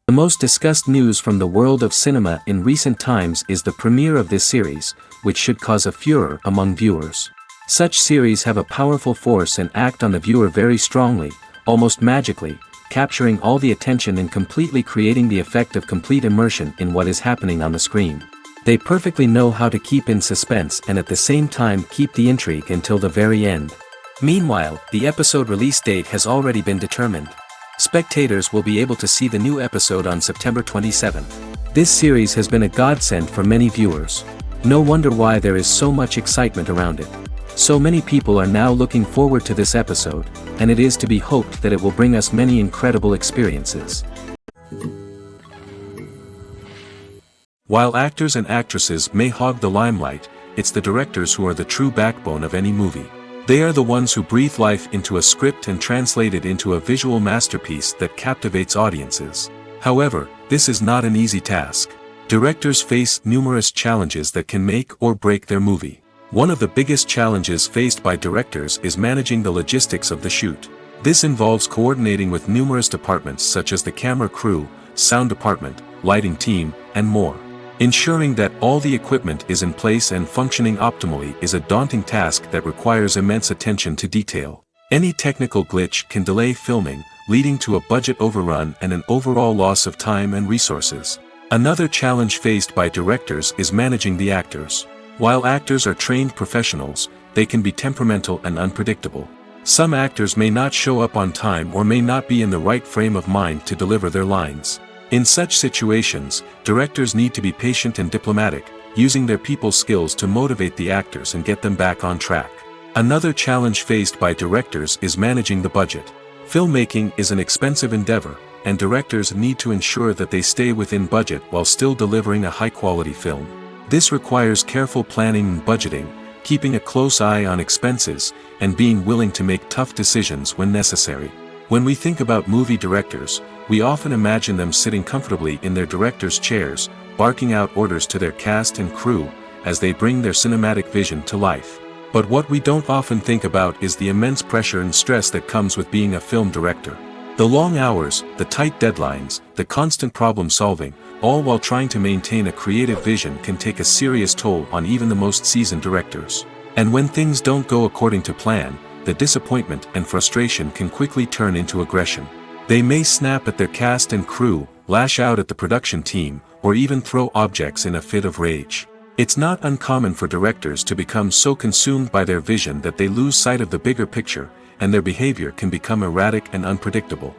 The most discussed news from the world of cinema in recent times is the premiere of this series, which should cause a furor among viewers. Such series have a powerful force and act on the viewer very strongly, almost magically, capturing all the attention and completely creating the effect of complete immersion in what is happening on the screen. They perfectly know how to keep in suspense and at the same time keep the intrigue until the very end. Meanwhile, the episode release date has already been determined. Spectators will be able to see the new episode on September 27th. This series has been a godsend for many viewers. No wonder why there is so much excitement around it. So many people are now looking forward to this episode, and it is to be hoped that it will bring us many incredible experiences. While actors and actresses may hog the limelight, it's the directors who are the true backbone of any movie. They are the ones who breathe life into a script and translate it into a visual masterpiece that captivates audiences. However, this is not an easy task. Directors face numerous challenges that can make or break their movie. One of the biggest challenges faced by directors is managing the logistics of the shoot. This involves coordinating with numerous departments such as the camera crew, sound department, lighting team, and more. Ensuring that all the equipment is in place and functioning optimally is a daunting task that requires immense attention to detail. Any technical glitch can delay filming, leading to a budget overrun and an overall loss of time and resources. Another challenge faced by directors is managing the actors. While actors are trained professionals, they can be temperamental and unpredictable. Some actors may not show up on time or may not be in the right frame of mind to deliver their lines. In such situations, directors need to be patient and diplomatic, using their people skills to motivate the actors and get them back on track. Another challenge faced by directors is managing the budget. Filmmaking is an expensive endeavor, and directors need to ensure that they stay within budget while still delivering a high-quality film. This requires careful planning and budgeting, keeping a close eye on expenses, and being willing to make tough decisions when necessary. When we think about movie directors, we often imagine them sitting comfortably in their director's chairs, barking out orders to their cast and crew, as they bring their cinematic vision to life. But what we don't often think about is the immense pressure and stress that comes with being a film director. The long hours, the tight deadlines, the constant problem solving, all while trying to maintain a creative vision can take a serious toll on even the most seasoned directors. And when things don't go according to plan, the disappointment and frustration can quickly turn into aggression. They may snap at their cast and crew, lash out at the production team, or even throw objects in a fit of rage. It's not uncommon for directors to become so consumed by their vision that they lose sight of the bigger picture, and their behavior can become erratic and unpredictable.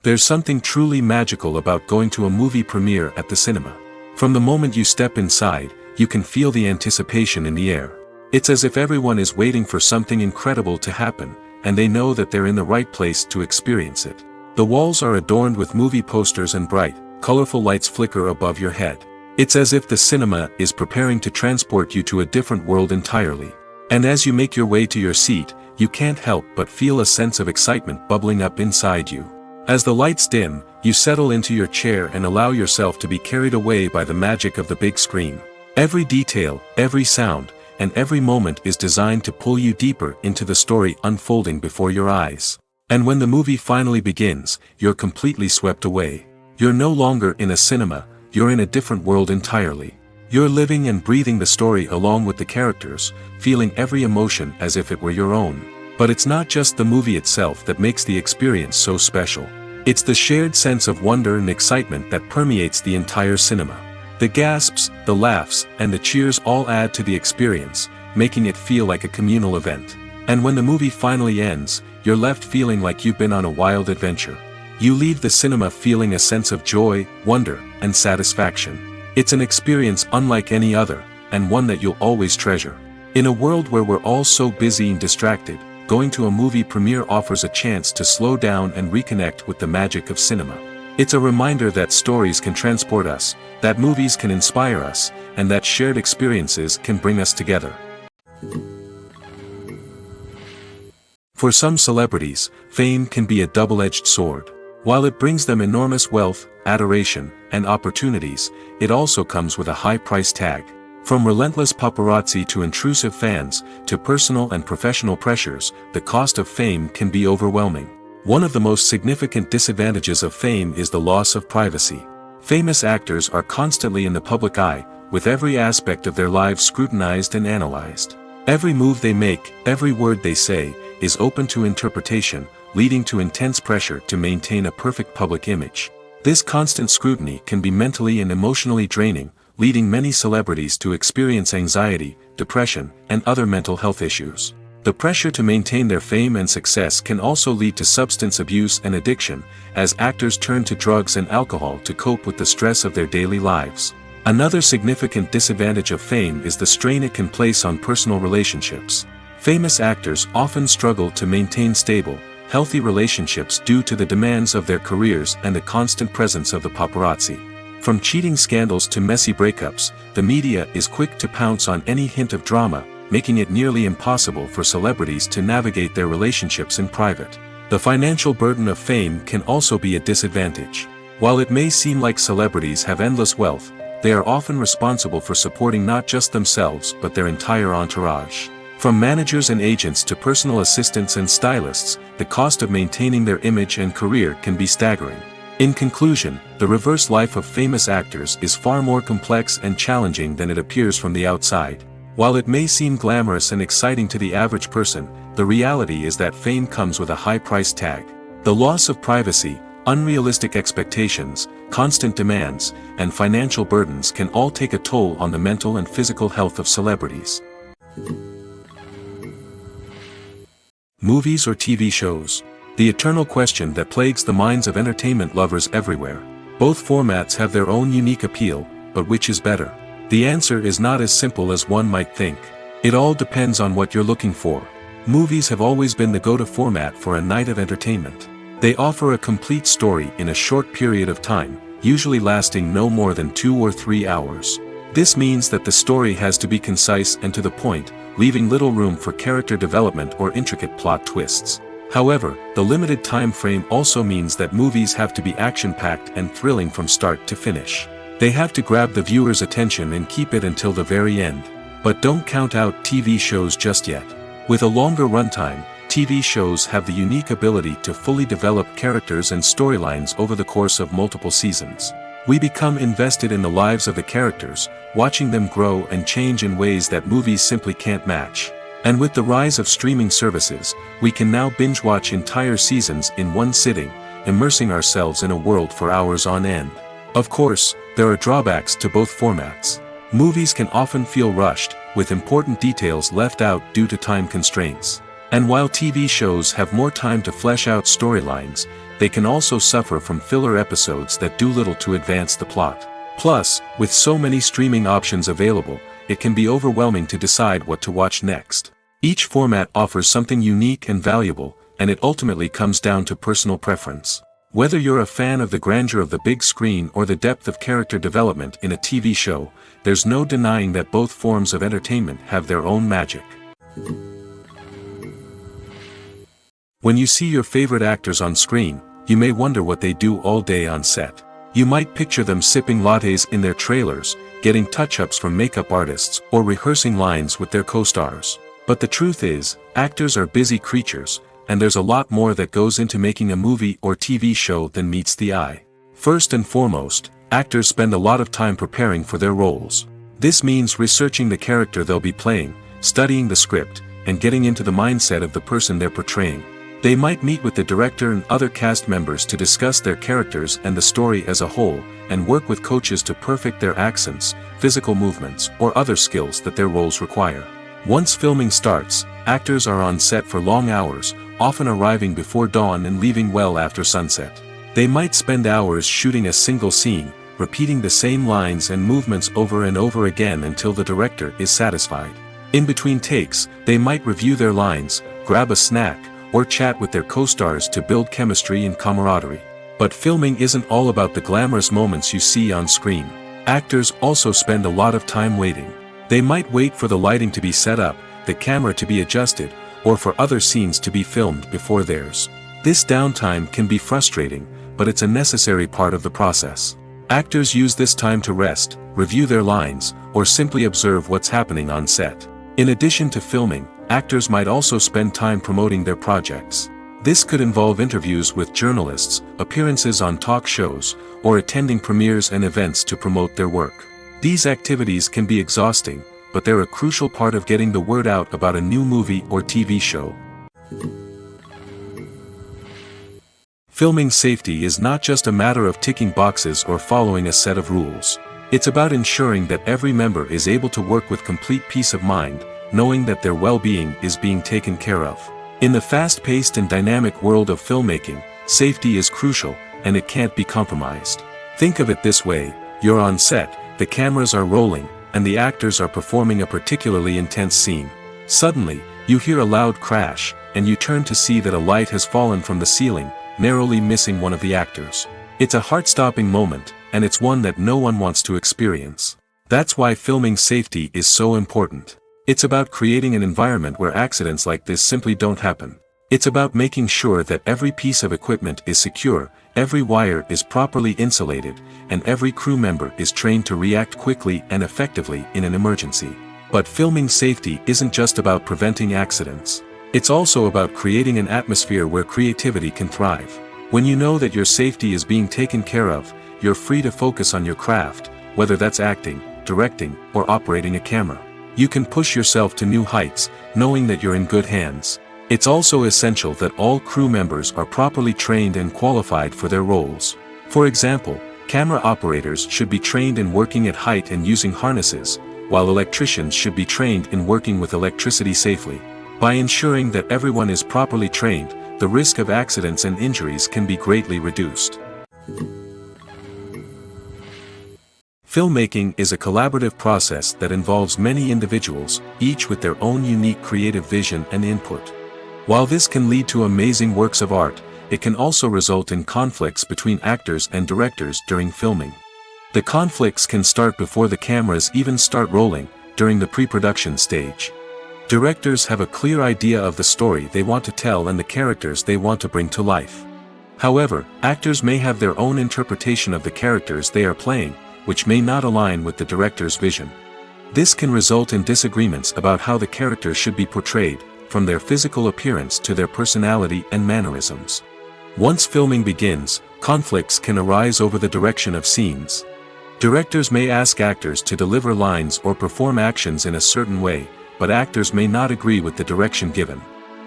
There's something truly magical about going to a movie premiere at the cinema. From the moment you step inside, you can feel the anticipation in the air. It's as if everyone is waiting for something incredible to happen, and they know that they're in the right place to experience it. The walls are adorned with movie posters and bright, colorful lights flicker above your head. It's as if the cinema is preparing to transport you to a different world entirely. And as you make your way to your seat, you can't help but feel a sense of excitement bubbling up inside you. As the lights dim, you settle into your chair and allow yourself to be carried away by the magic of the big screen. Every detail, every sound, and every moment is designed to pull you deeper into the story unfolding before your eyes. And when the movie finally begins, you're completely swept away. You're no longer in a cinema, you're in a different world entirely. You're living and breathing the story along with the characters, feeling every emotion as if it were your own. But it's not just the movie itself that makes the experience so special. It's the shared sense of wonder and excitement that permeates the entire cinema. The gasps, the laughs, and the cheers all add to the experience, making it feel like a communal event. And when the movie finally ends, you're left feeling like you've been on a wild adventure. You leave the cinema feeling a sense of joy, wonder, and satisfaction. It's an experience unlike any other, and one that you'll always treasure. In a world where we're all so busy and distracted, going to a movie premiere offers a chance to slow down and reconnect with the magic of cinema. It's a reminder that stories can transport us, that movies can inspire us, and that shared experiences can bring us together. For some celebrities, fame can be a double-edged sword. While it brings them enormous wealth, adoration, and opportunities, it also comes with a high price tag. From relentless paparazzi to intrusive fans, to personal and professional pressures, the cost of fame can be overwhelming. One of the most significant disadvantages of fame is the loss of privacy. Famous actors are constantly in the public eye, with every aspect of their lives scrutinized and analyzed. Every move they make, every word they say, is open to interpretation, leading to intense pressure to maintain a perfect public image. This constant scrutiny can be mentally and emotionally draining, leading many celebrities to experience anxiety, depression, and other mental health issues. The pressure to maintain their fame and success can also lead to substance abuse and addiction, as actors turn to drugs and alcohol to cope with the stress of their daily lives. Another significant disadvantage of fame is the strain it can place on personal relationships. Famous actors often struggle to maintain stable, healthy relationships due to the demands of their careers and the constant presence of the paparazzi. From cheating scandals to messy breakups, the media is quick to pounce on any hint of drama, making it nearly impossible for celebrities to navigate their relationships in private. The financial burden of fame can also be a disadvantage. While it may seem like celebrities have endless wealth, they are often responsible for supporting not just themselves but their entire entourage. From managers and agents to personal assistants and stylists, the cost of maintaining their image and career can be staggering. In conclusion, the reverse life of famous actors is far more complex and challenging than it appears from the outside. While it may seem glamorous and exciting to the average person, the reality is that fame comes with a high price tag. The loss of privacy, unrealistic expectations, constant demands, and financial burdens can all take a toll on the mental and physical health of celebrities. Movies or TV shows? The eternal question that plagues the minds of entertainment lovers everywhere. Both formats have their own unique appeal, but which is better? The answer is not as simple as one might think. It all depends on what you're looking for. Movies have always been the go-to format for a night of entertainment. They offer a complete story in a short period of time, usually lasting no more than 2 or 3 hours. This means that the story has to be concise and to the point, leaving little room for character development or intricate plot twists. However, the limited time frame also means that movies have to be action-packed and thrilling from start to finish. They have to grab the viewer's attention and keep it until the very end. But don't count out TV shows just yet. With a longer runtime, TV shows have the unique ability to fully develop characters and storylines over the course of multiple seasons. We become invested in the lives of the characters, watching them grow and change in ways that movies simply can't match. And with the rise of streaming services, we can now binge-watch entire seasons in one sitting, immersing ourselves in a world for hours on end. Of course, there are drawbacks to both formats. Movies can often feel rushed, with important details left out due to time constraints. And while TV shows have more time to flesh out storylines, they can also suffer from filler episodes that do little to advance the plot. Plus, with so many streaming options available, it can be overwhelming to decide what to watch next. Each format offers something unique and valuable, and it ultimately comes down to personal preference. Whether you're a fan of the grandeur of the big screen or the depth of character development in a TV show, there's no denying that both forms of entertainment have their own magic. When you see your favorite actors on screen, you may wonder what they do all day on set. You might picture them sipping lattes in their trailers, getting touch-ups from makeup artists, or rehearsing lines with their co-stars. But the truth is, actors are busy creatures, and there's a lot more that goes into making a movie or TV show than meets the eye. First and foremost, actors spend a lot of time preparing for their roles. This means researching the character they'll be playing, studying the script, and getting into the mindset of the person they're portraying. They might meet with the director and other cast members to discuss their characters and the story as a whole, and work with coaches to perfect their accents, physical movements, or other skills that their roles require. Once filming starts, actors are on set for long hours, often arriving before dawn and leaving well after sunset. They might spend hours shooting a single scene, repeating the same lines and movements over and over again until the director is satisfied. In between takes, they might review their lines, grab a snack, or chat with their co-stars to build chemistry and camaraderie. But filming isn't all about the glamorous moments you see on screen. Actors also spend a lot of time waiting. They might wait for the lighting to be set up, the camera to be adjusted, or for other scenes to be filmed before theirs. This downtime can be frustrating, but it's a necessary part of the process. Actors use this time to rest, review their lines, or simply observe what's happening on set. In addition to filming, actors might also spend time promoting their projects. This could involve interviews with journalists, appearances on talk shows, or attending premieres and events to promote their work. These activities can be exhausting, but they're a crucial part of getting the word out about a new movie or TV show. Filming safety is not just a matter of ticking boxes or following a set of rules. It's about ensuring that every member is able to work with complete peace of mind, knowing that their well-being is being taken care of. In the fast-paced and dynamic world of filmmaking, safety is crucial, and it can't be compromised. Think of it this way: you're on set, the cameras are rolling, and the actors are performing a particularly intense scene. Suddenly, you hear a loud crash, and you turn to see that a light has fallen from the ceiling, narrowly missing one of the actors. It's a heart-stopping moment, and it's one that no one wants to experience. That's why filming safety is so important. It's about creating an environment where accidents like this simply don't happen. It's about making sure that every piece of equipment is secure, every wire is properly insulated, and every crew member is trained to react quickly and effectively in an emergency. But filming safety isn't just about preventing accidents. It's also about creating an atmosphere where creativity can thrive. When you know that your safety is being taken care of, you're free to focus on your craft, whether that's acting, directing, or operating a camera. You can push yourself to new heights, knowing that you're in good hands. It's also essential that all crew members are properly trained and qualified for their roles. For example, camera operators should be trained in working at height and using harnesses, while electricians should be trained in working with electricity safely. By ensuring that everyone is properly trained, the risk of accidents and injuries can be greatly reduced. Filmmaking is a collaborative process that involves many individuals, each with their own unique creative vision and input. While this can lead to amazing works of art, it can also result in conflicts between actors and directors during filming. The conflicts can start before the cameras even start rolling, during the pre-production stage. Directors have a clear idea of the story they want to tell and the characters they want to bring to life. However, actors may have their own interpretation of the characters they are playing, which may not align with the director's vision. This can result in disagreements about how the characters should be portrayed, from their physical appearance to their personality and mannerisms. Once filming begins, conflicts can arise over the direction of scenes. Directors may ask actors to deliver lines or perform actions in a certain way, but actors may not agree with the direction given.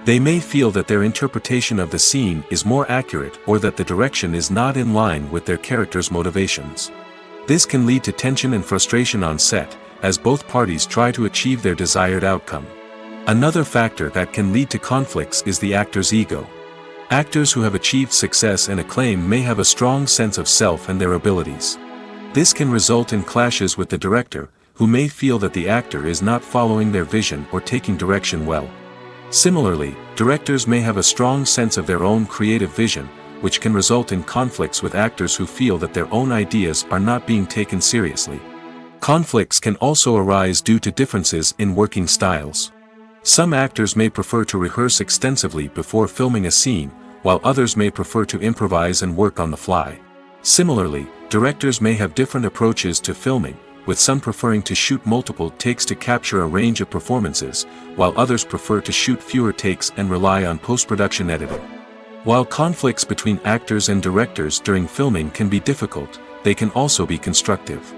They may feel that their interpretation of the scene is more accurate or that the direction is not in line with their character's motivations. This can lead to tension and frustration on set, as both parties try to achieve their desired outcome. Another factor that can lead to conflicts is the actor's ego. Actors who have achieved success and acclaim may have a strong sense of self and their abilities. This can result in clashes with the director, who may feel that the actor is not following their vision or taking direction well. Similarly, directors may have a strong sense of their own creative vision, which can result in conflicts with actors who feel that their own ideas are not being taken seriously. Conflicts can also arise due to differences in working styles. Some actors may prefer to rehearse extensively before filming a scene, while others may prefer to improvise and work on the fly. Similarly, directors may have different approaches to filming, with some preferring to shoot multiple takes to capture a range of performances, while others prefer to shoot fewer takes and rely on post-production editing. While conflicts between actors and directors during filming can be difficult, they can also be constructive.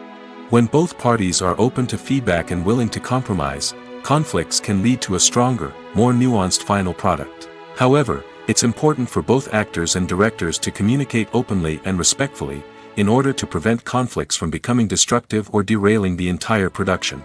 When both parties are open to feedback and willing to compromise, conflicts can lead to a stronger, more nuanced final product. However, it's important for both actors and directors to communicate openly and respectfully, in order to prevent conflicts from becoming destructive or derailing the entire production.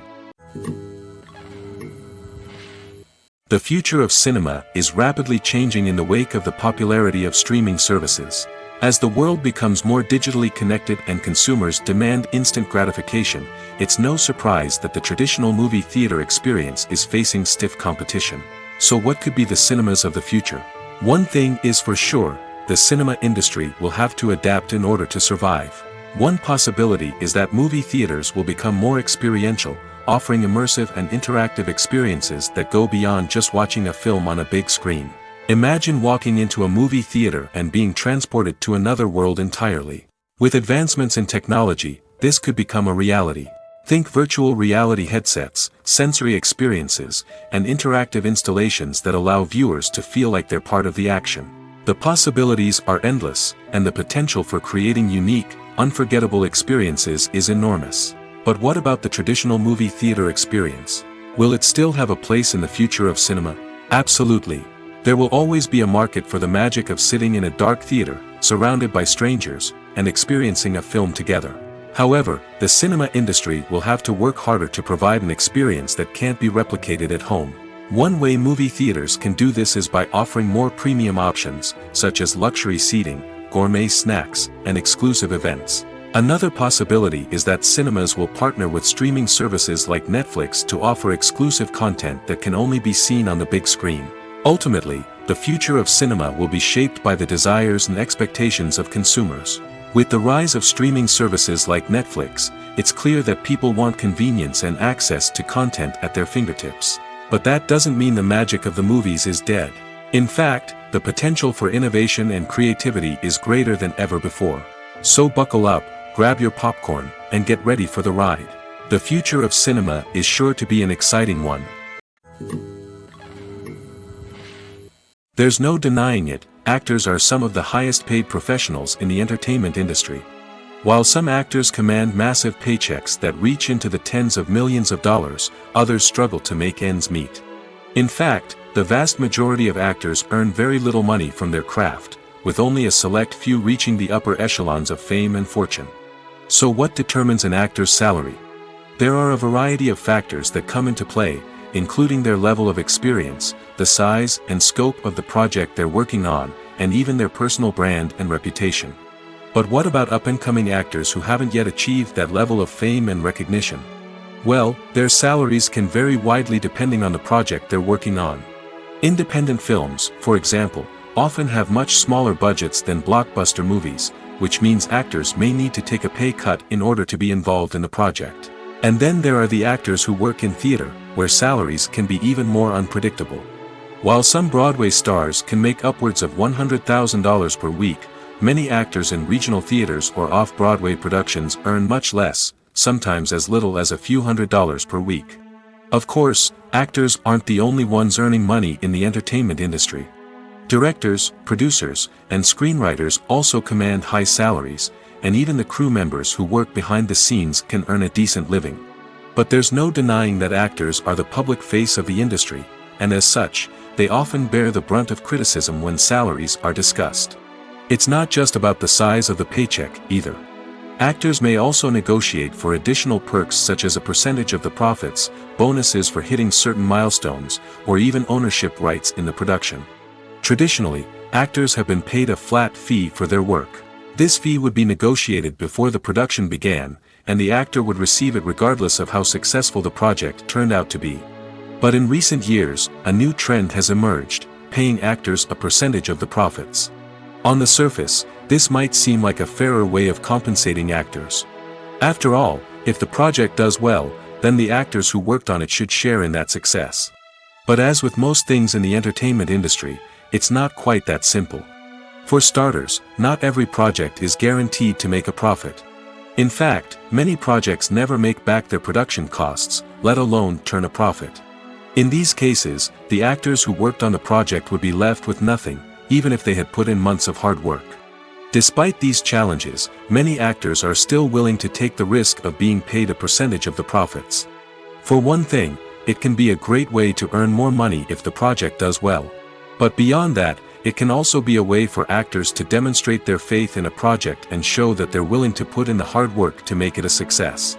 The future of cinema is rapidly changing in the wake of the popularity of streaming services. As the world becomes more digitally connected and consumers demand instant gratification, it's no surprise that the traditional movie theater experience is facing stiff competition. So what could be the cinemas of the future? One thing is for sure, the cinema industry will have to adapt in order to survive. One possibility is that movie theaters will become more experiential, offering immersive and interactive experiences that go beyond just watching a film on a big screen. Imagine walking into a movie theater and being transported to another world entirely. With advancements in technology, this could become a reality. Think virtual reality headsets, sensory experiences, and interactive installations that allow viewers to feel like they're part of the action. The possibilities are endless, and the potential for creating unique, unforgettable experiences is enormous. But what about the traditional movie theater experience? Will it still have a place in the future of cinema? Absolutely. There will always be a market for the magic of sitting in a dark theater, surrounded by strangers, and experiencing a film together. However, the cinema industry will have to work harder to provide an experience that can't be replicated at home. One way movie theaters can do this is by offering more premium options, such as luxury seating, gourmet snacks, and exclusive events. Another possibility is that cinemas will partner with streaming services like Netflix to offer exclusive content that can only be seen on the big screen. Ultimately, the future of cinema will be shaped by the desires and expectations of consumers. With the rise of streaming services like Netflix, it's clear that people want convenience and access to content at their fingertips. But that doesn't mean the magic of the movies is dead. In fact, the potential for innovation and creativity is greater than ever before. So buckle up, grab your popcorn, and get ready for the ride. The future of cinema is sure to be an exciting one. There's no denying it, actors are some of the highest paid professionals in the entertainment industry. While some actors command massive paychecks that reach into the tens of millions of dollars, others struggle to make ends meet. In fact, the vast majority of actors earn very little money from their craft, with only a select few reaching the upper echelons of fame and fortune. So what determines an actor's salary? There are a variety of factors that come into play, including their level of experience, the size and scope of the project they're working on, and even their personal brand and reputation. But what about up-and-coming actors who haven't yet achieved that level of fame and recognition? Well, their salaries can vary widely depending on the project they're working on. Independent films, for example, often have much smaller budgets than blockbuster movies, which means actors may need to take a pay cut in order to be involved in the project. And then there are the actors who work in theater, where salaries can be even more unpredictable. While some Broadway stars can make upwards of $100,000 per week, many actors in regional theaters or off-Broadway productions earn much less, sometimes as little as a few $100s per week. Of course, actors aren't the only ones earning money in the entertainment industry. Directors, producers, and screenwriters also command high salaries, and even the crew members who work behind the scenes can earn a decent living. But there's no denying that actors are the public face of the industry, and as such, they often bear the brunt of criticism when salaries are discussed. It's not just about the size of the paycheck, either. Actors may also negotiate for additional perks such as a percentage of the profits, bonuses for hitting certain milestones, or even ownership rights in the production. Traditionally, actors have been paid a flat fee for their work. This fee would be negotiated before the production began, and the actor would receive it regardless of how successful the project turned out to be. But in recent years, a new trend has emerged, paying actors a percentage of the profits. On the surface, this might seem like a fairer way of compensating actors. After all, if the project does well, then the actors who worked on it should share in that success. But as with most things in the entertainment industry, it's not quite that simple. For starters, not every project is guaranteed to make a profit. In fact, many projects never make back their production costs, let alone turn a profit. In these cases, the actors who worked on the project would be left with nothing, even if they had put in months of hard work. Despite these challenges, many actors are still willing to take the risk of being paid a percentage of the profits. For one thing, it can be a great way to earn more money if the project does well. But beyond that, it can also be a way for actors to demonstrate their faith in a project and show that they're willing to put in the hard work to make it a success.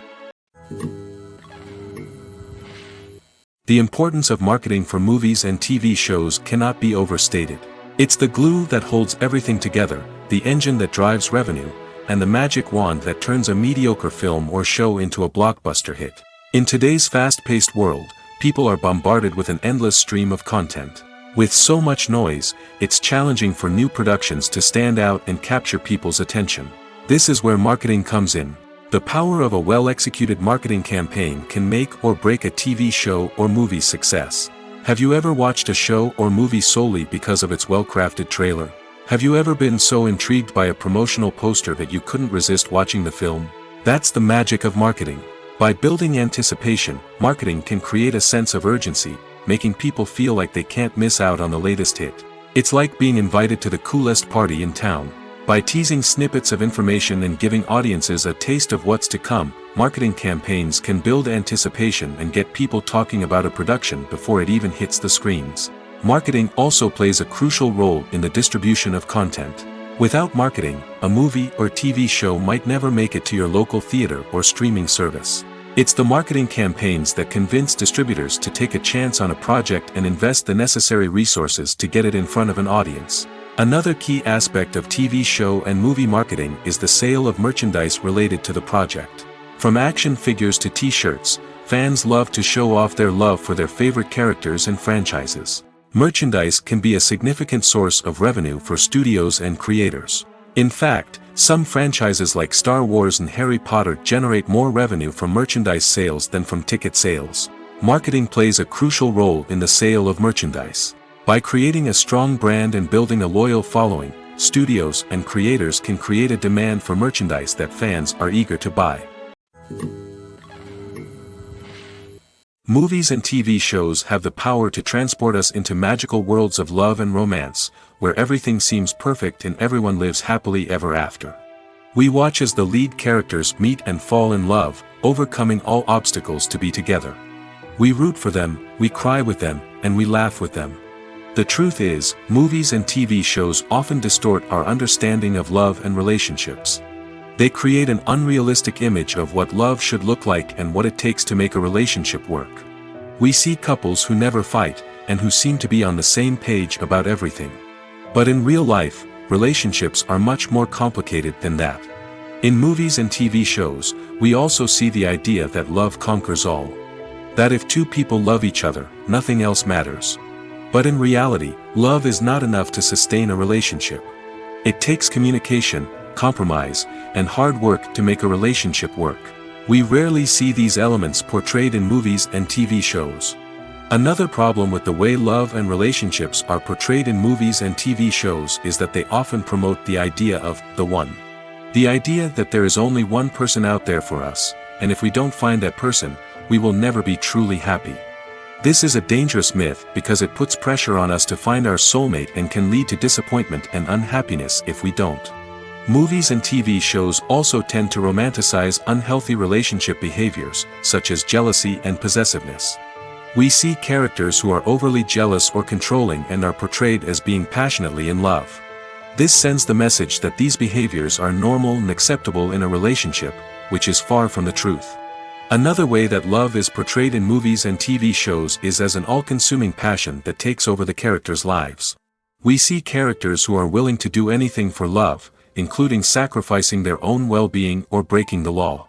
The importance of marketing for movies and TV shows cannot be overstated. It's the glue that holds everything together, the engine that drives revenue, and the magic wand that turns a mediocre film or show into a blockbuster hit. In today's fast-paced world, people are bombarded with an endless stream of content. With so much noise, it's challenging for new productions to stand out and capture people's attention. This is where marketing comes in. The power of a well-executed marketing campaign can make or break a TV show or movie's success. Have you ever watched a show or movie solely because of its well-crafted trailer? Have you ever been so intrigued by a promotional poster that you couldn't resist watching the film? That's the magic of marketing. By building anticipation, marketing can create a sense of urgency, making people feel like they can't miss out on the latest hit. It's like being invited to the coolest party in town. By teasing snippets of information and giving audiences a taste of what's to come, marketing campaigns can build anticipation and get people talking about a production before it even hits the screens. Marketing also plays a crucial role in the distribution of content. Without marketing, a movie or TV show might never make it to your local theater or streaming service. It's the marketing campaigns that convince distributors to take a chance on a project and invest the necessary resources to get it in front of an audience. Another key aspect of TV show and movie marketing is the sale of merchandise related to the project. From action figures to t-shirts, fans love to show off their love for their favorite characters and franchises. Merchandise can be a significant source of revenue for studios and creators. In fact, some franchises like Star Wars and Harry Potter generate more revenue from merchandise sales than from ticket sales. Marketing plays a crucial role in the sale of merchandise. By creating a strong brand and building a loyal following, studios and creators can create a demand for merchandise that fans are eager to buy. Movies and TV shows have the power to transport us into magical worlds of love and romance, where everything seems perfect and everyone lives happily ever after. We watch as the lead characters meet and fall in love, overcoming all obstacles to be together. We root for them, we cry with them, and we laugh with them. The truth is, movies and TV shows often distort our understanding of love and relationships. They create an unrealistic image of what love should look like and what it takes to make a relationship work. We see couples who never fight, and who seem to be on the same page about everything. But in real life, relationships are much more complicated than that. In movies and TV shows, we also see the idea that love conquers all. That if two people love each other, nothing else matters. But in reality, love is not enough to sustain a relationship. It takes communication, compromise, and hard work to make a relationship work. We rarely see these elements portrayed in movies and TV shows. Another problem with the way love and relationships are portrayed in movies and TV shows is that they often promote the idea of the one. The idea that there is only one person out there for us, and if we don't find that person, we will never be truly happy. This is a dangerous myth because it puts pressure on us to find our soulmate and can lead to disappointment and unhappiness if we don't. Movies and TV shows also tend to romanticize unhealthy relationship behaviors, such as jealousy and possessiveness. We see characters who are overly jealous or controlling and are portrayed as being passionately in love. This sends the message that these behaviors are normal and acceptable in a relationship, which is far from the truth. Another way that love is portrayed in movies and TV shows is as an all-consuming passion that takes over the characters' lives. We see characters who are willing to do anything for love, including sacrificing their own well-being or breaking the law.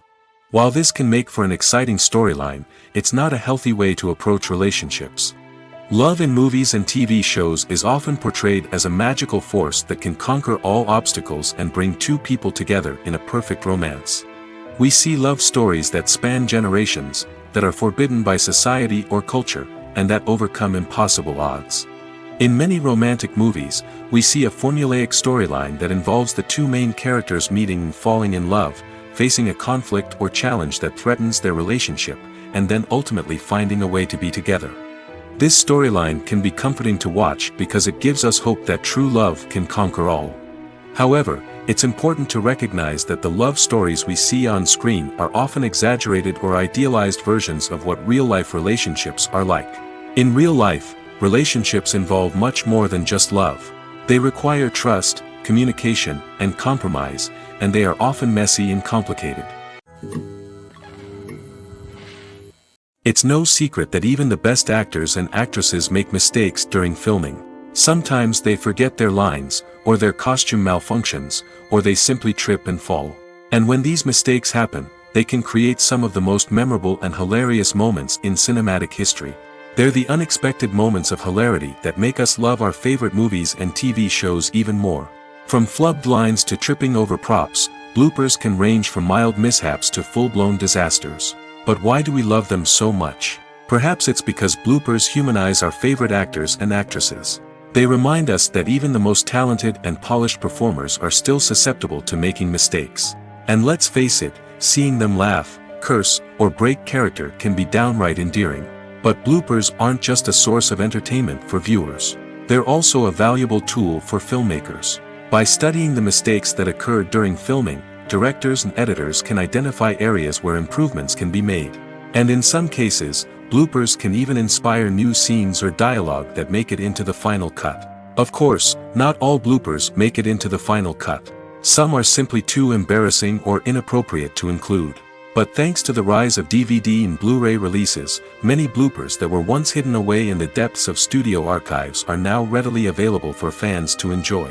While this can make for an exciting storyline, it's not a healthy way to approach relationships. Love in movies and TV shows is often portrayed as a magical force that can conquer all obstacles and bring two people together in a perfect romance. We see love stories that span generations, that are forbidden by society or culture, and that overcome impossible odds. In many romantic movies, we see a formulaic storyline that involves the two main characters meeting and falling in love, facing a conflict or challenge that threatens their relationship, and then ultimately finding a way to be together. This storyline can be comforting to watch because it gives us hope that true love can conquer all. However, it's important to recognize that the love stories we see on screen are often exaggerated or idealized versions of what real-life relationships are like. In real life, relationships involve much more than just love. They require trust, communication, and compromise, and they are often messy and complicated. It's no secret that even the best actors and actresses make mistakes during filming. Sometimes they forget their lines, or their costume malfunctions, or they simply trip and fall. And when these mistakes happen, they can create some of the most memorable and hilarious moments in cinematic history. They're the unexpected moments of hilarity that make us love our favorite movies and TV shows even more. From flubbed lines to tripping over props, bloopers can range from mild mishaps to full-blown disasters. But why do we love them so much? Perhaps it's because bloopers humanize our favorite actors and actresses. They remind us that even the most talented and polished performers are still susceptible to making mistakes. And let's face it, seeing them laugh, curse, or break character can be downright endearing. But bloopers aren't just a source of entertainment for viewers. They're also a valuable tool for filmmakers. By studying the mistakes that occurred during filming, directors and editors can identify areas where improvements can be made. And in some cases, bloopers can even inspire new scenes or dialogue that make it into the final cut. Of course, not all bloopers make it into the final cut. Some are simply too embarrassing or inappropriate to include. But thanks to the rise of DVD and Blu-ray releases, many bloopers that were once hidden away in the depths of studio archives are now readily available for fans to enjoy.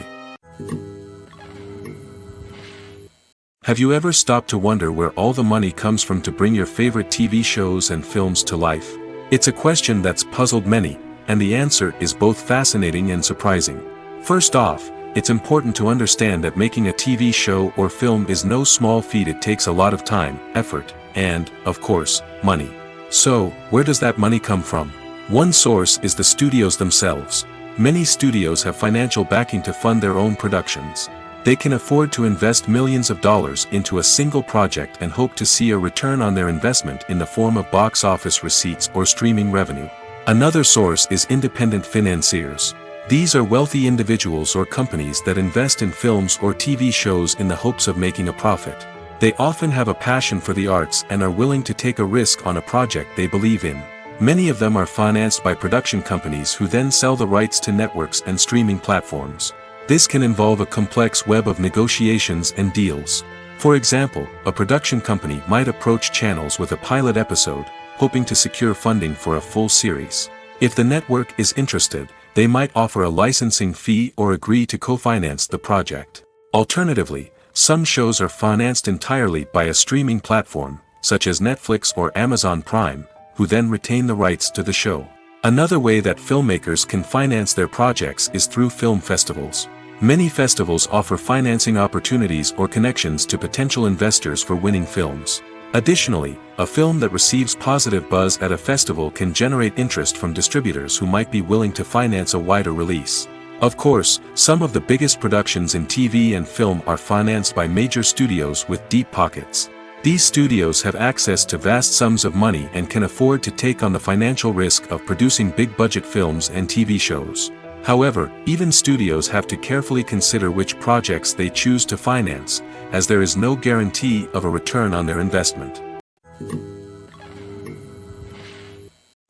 Have you ever stopped to wonder where all the money comes from to bring your favorite TV shows and films to life? It's a question that's puzzled many, and the answer is both fascinating and surprising. First off, it's important to understand that making a TV show or film is no small feat. It takes a lot of time, effort, and, of course, money. So, where does that money come from? One source is the studios themselves. Many studios have financial backing to fund their own productions. They can afford to invest millions of dollars into a single project and hope to see a return on their investment in the form of box office receipts or streaming revenue. Another source is independent financiers. These are wealthy individuals or companies that invest in films or TV shows in the hopes of making a profit. They often have a passion for the arts and are willing to take a risk on a project they believe in. Many of them are financed by production companies who then sell the rights to networks and streaming platforms. This can involve a complex web of negotiations and deals. For example, a production company might approach channels with a pilot episode, hoping to secure funding for a full series. If the network is interested, they might offer a licensing fee or agree to co-finance the project. Alternatively, some shows are financed entirely by a streaming platform, such as Netflix or Amazon Prime, who then retain the rights to the show. Another way that filmmakers can finance their projects is through film festivals. Many festivals offer financing opportunities or connections to potential investors for winning films. Additionally, a film that receives positive buzz at a festival can generate interest from distributors who might be willing to finance a wider release. Of course, some of the biggest productions in TV and film are financed by major studios with deep pockets. These studios have access to vast sums of money and can afford to take on the financial risk of producing big-budget films and TV shows. However, even studios have to carefully consider which projects they choose to finance, as there is no guarantee of a return on their investment.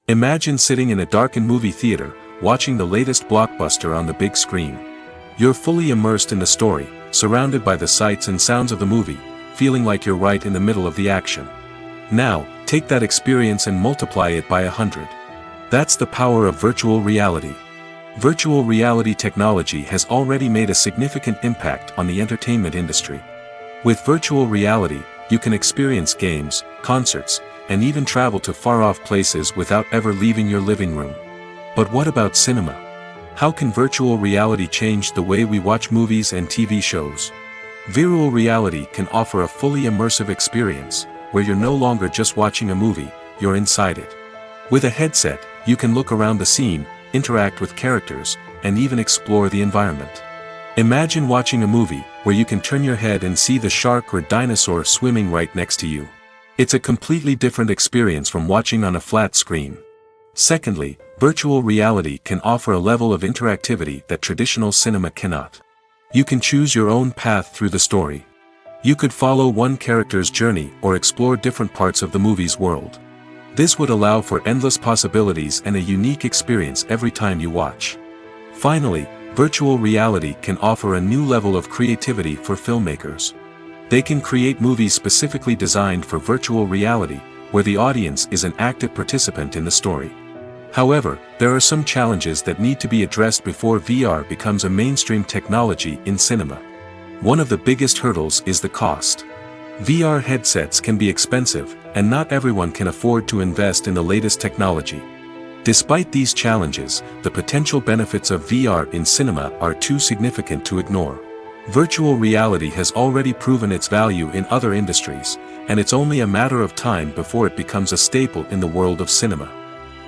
Imagine sitting in a darkened movie theater, watching the latest blockbuster on the big screen. You're fully immersed in the story, surrounded by the sights and sounds of the movie, feeling like you're right in the middle of the action. Now, take that experience and multiply it by 100. That's the power of virtual reality. Virtual reality technology has already made a significant impact on the entertainment industry. With virtual reality, you can experience games, concerts, and even travel to far-off places without ever leaving your living room. But what about cinema? How can virtual reality change the way we watch movies and TV shows? Virtual reality can offer a fully immersive experience, where you're no longer just watching a movie, you're inside it. With a headset, you can look around the scene, interact with characters, and even explore the environment. Imagine watching a movie where you can turn your head and see the shark or dinosaur swimming right next to you. It's a completely different experience from watching on a flat screen. Secondly, virtual reality can offer a level of interactivity that traditional cinema cannot. You can choose your own path through the story. You could follow one character's journey or explore different parts of the movie's world. This would allow for endless possibilities and a unique experience every time you watch. Finally, virtual reality can offer a new level of creativity for filmmakers. They can create movies specifically designed for virtual reality, where the audience is an active participant in the story. However, there are some challenges that need to be addressed before VR becomes a mainstream technology in cinema. One of the biggest hurdles is the cost. VR headsets can be expensive, and not everyone can afford to invest in the latest technology. Despite these challenges, the potential benefits of VR in cinema are too significant to ignore. Virtual reality has already proven its value in other industries, and it's only a matter of time before it becomes a staple in the world of cinema.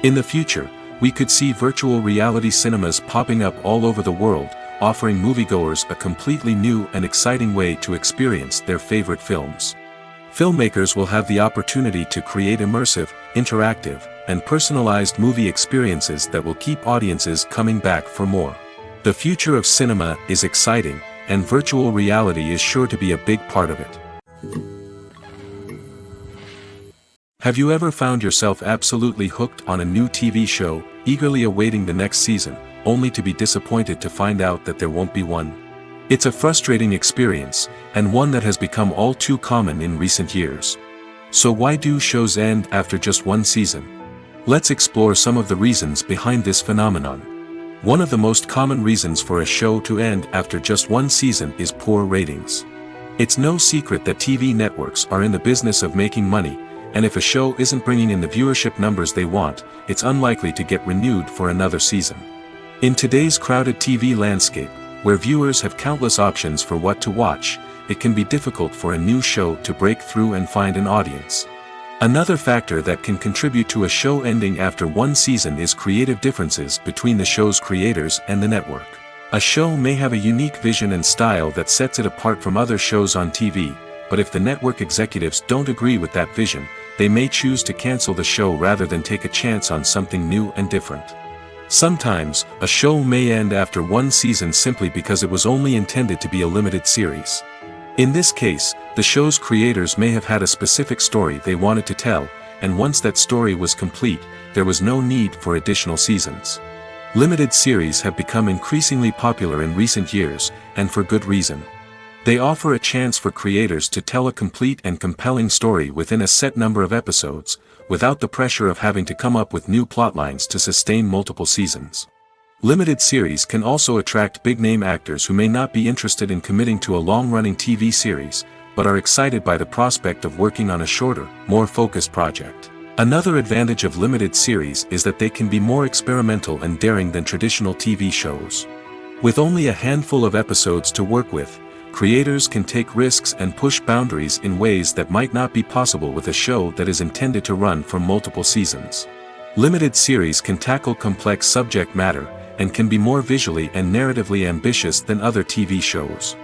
In the future, we could see virtual reality cinemas popping up all over the world, offering moviegoers a completely new and exciting way to experience their favorite films. Filmmakers will have the opportunity to create immersive, interactive, and personalized movie experiences that will keep audiences coming back for more. The future of cinema is exciting, and virtual reality is sure to be a big part of it. Have you ever found yourself absolutely hooked on a new TV show, eagerly awaiting the next season, only to be disappointed to find out that there won't be one? It's a frustrating experience, and one that has become all too common in recent years. So why do shows end after just one season? Let's explore some of the reasons behind this phenomenon. One of the most common reasons for a show to end after just one season is poor ratings. It's no secret that TV networks are in the business of making money, and if a show isn't bringing in the viewership numbers they want, it's unlikely to get renewed for another season. In today's crowded TV landscape, where viewers have countless options for what to watch, it can be difficult for a new show to break through and find an audience. Another factor that can contribute to a show ending after one season is creative differences between the show's creators and the network. A show may have a unique vision and style that sets it apart from other shows on TV, but if the network executives don't agree with that vision, they may choose to cancel the show rather than take a chance on something new and different. Sometimes, a show may end after one season simply because it was only intended to be a limited series. In this case, the show's creators may have had a specific story they wanted to tell, and once that story was complete, there was no need for additional seasons. Limited series have become increasingly popular in recent years, and for good reason. They offer a chance for creators to tell a complete and compelling story within a set number of episodes, without the pressure of having to come up with new plotlines to sustain multiple seasons. Limited series can also attract big-name actors who may not be interested in committing to a long-running TV series, but are excited by the prospect of working on a shorter, more focused project. Another advantage of limited series is that they can be more experimental and daring than traditional TV shows. With only a handful of episodes to work with, creators can take risks and push boundaries in ways that might not be possible with a show that is intended to run for multiple seasons. Limited series can tackle complex subject matter, and can be more visually and narratively ambitious than other TV shows.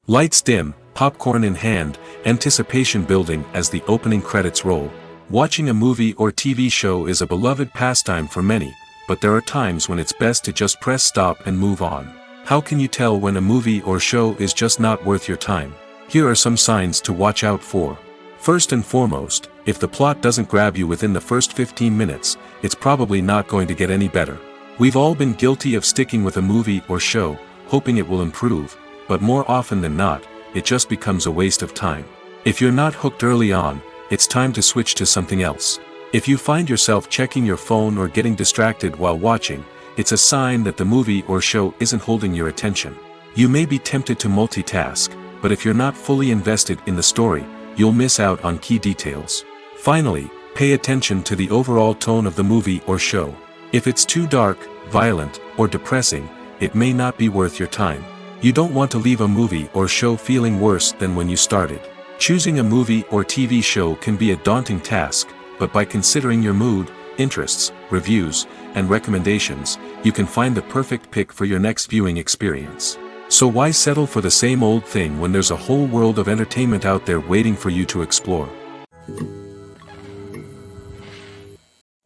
Lights dim, popcorn in hand, anticipation building as the opening credits roll. Watching a movie or TV show is a beloved pastime for many, but there are times when it's best to just press stop and move on. How can you tell when a movie or show is just not worth your time? Here are some signs to watch out for. First and foremost, if the plot doesn't grab you within the first 15 minutes, it's probably not going to get any better. We've all been guilty of sticking with a movie or show, hoping it will improve, but more often than not, it just becomes a waste of time. If you're not hooked early on, it's time to switch to something else. If you find yourself checking your phone or getting distracted while watching, it's a sign that the movie or show isn't holding your attention. You may be tempted to multitask, but if you're not fully invested in the story, you'll miss out on key details. Finally, pay attention to the overall tone of the movie or show. If it's too dark, violent, or depressing, it may not be worth your time. You don't want to leave a movie or show feeling worse than when you started. Choosing a movie or TV show can be a daunting task, but by considering your mood, interests, reviews, and recommendations, you can find the perfect pick for your next viewing experience. So why settle for the same old thing when there's a whole world of entertainment out there waiting for you to explore?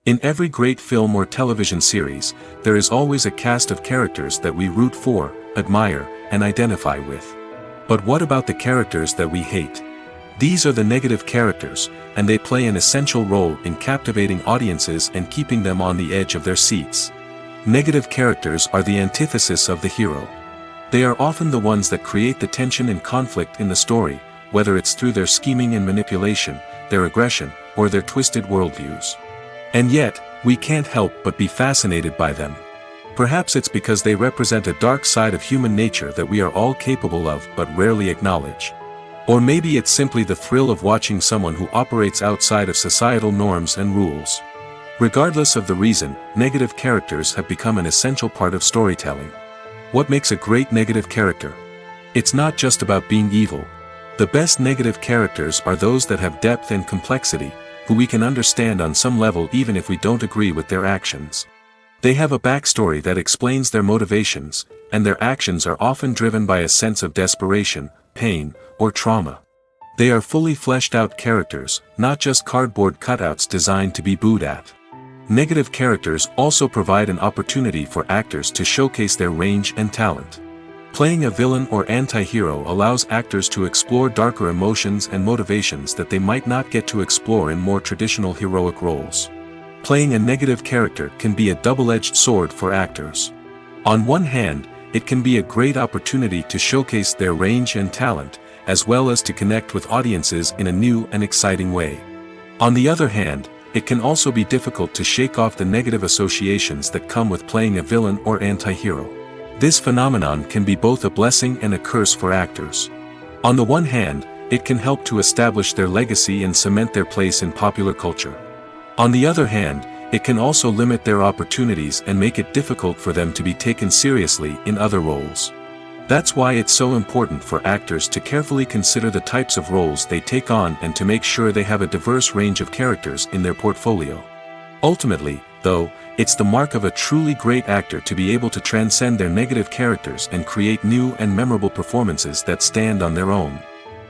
In every great film or television series, there is always a cast of characters that we root for, admire, and identify with. But what about the characters that we hate? These are the negative characters, and they play an essential role in captivating audiences and keeping them on the edge of their seats. Negative characters are the antithesis of the hero. They are often the ones that create the tension and conflict in the story, whether it's through their scheming and manipulation, their aggression, or their twisted worldviews. And yet, we can't help but be fascinated by them. Perhaps it's because they represent a dark side of human nature that we are all capable of but rarely acknowledge. Or maybe it's simply the thrill of watching someone who operates outside of societal norms and rules. Regardless of the reason, negative characters have become an essential part of storytelling. What makes a great negative character? It's not just about being evil. The best negative characters are those that have depth and complexity, who we can understand on some level even if we don't agree with their actions. They have a backstory that explains their motivations, and their actions are often driven by a sense of desperation, pain, or trauma. They are fully fleshed out characters, not just cardboard cutouts designed to be booed at. Negative characters also provide an opportunity for actors to showcase their range and talent. Playing a villain or anti-hero allows actors to explore darker emotions and motivations that they might not get to explore in more traditional heroic roles. Playing a negative character can be a double-edged sword for actors. On one hand, it can be a great opportunity to showcase their range and talent, as well as to connect with audiences in a new and exciting way. On the other hand, it can also be difficult to shake off the negative associations that come with playing a villain or anti-hero. This phenomenon can be both a blessing and a curse for actors. On the one hand, it can help to establish their legacy and cement their place in popular culture. On the other hand, it can also limit their opportunities and make it difficult for them to be taken seriously in other roles. That's why it's so important for actors to carefully consider the types of roles they take on and to make sure they have a diverse range of characters in their portfolio. Ultimately, though, it's the mark of a truly great actor to be able to transcend their negative characters and create new and memorable performances that stand on their own.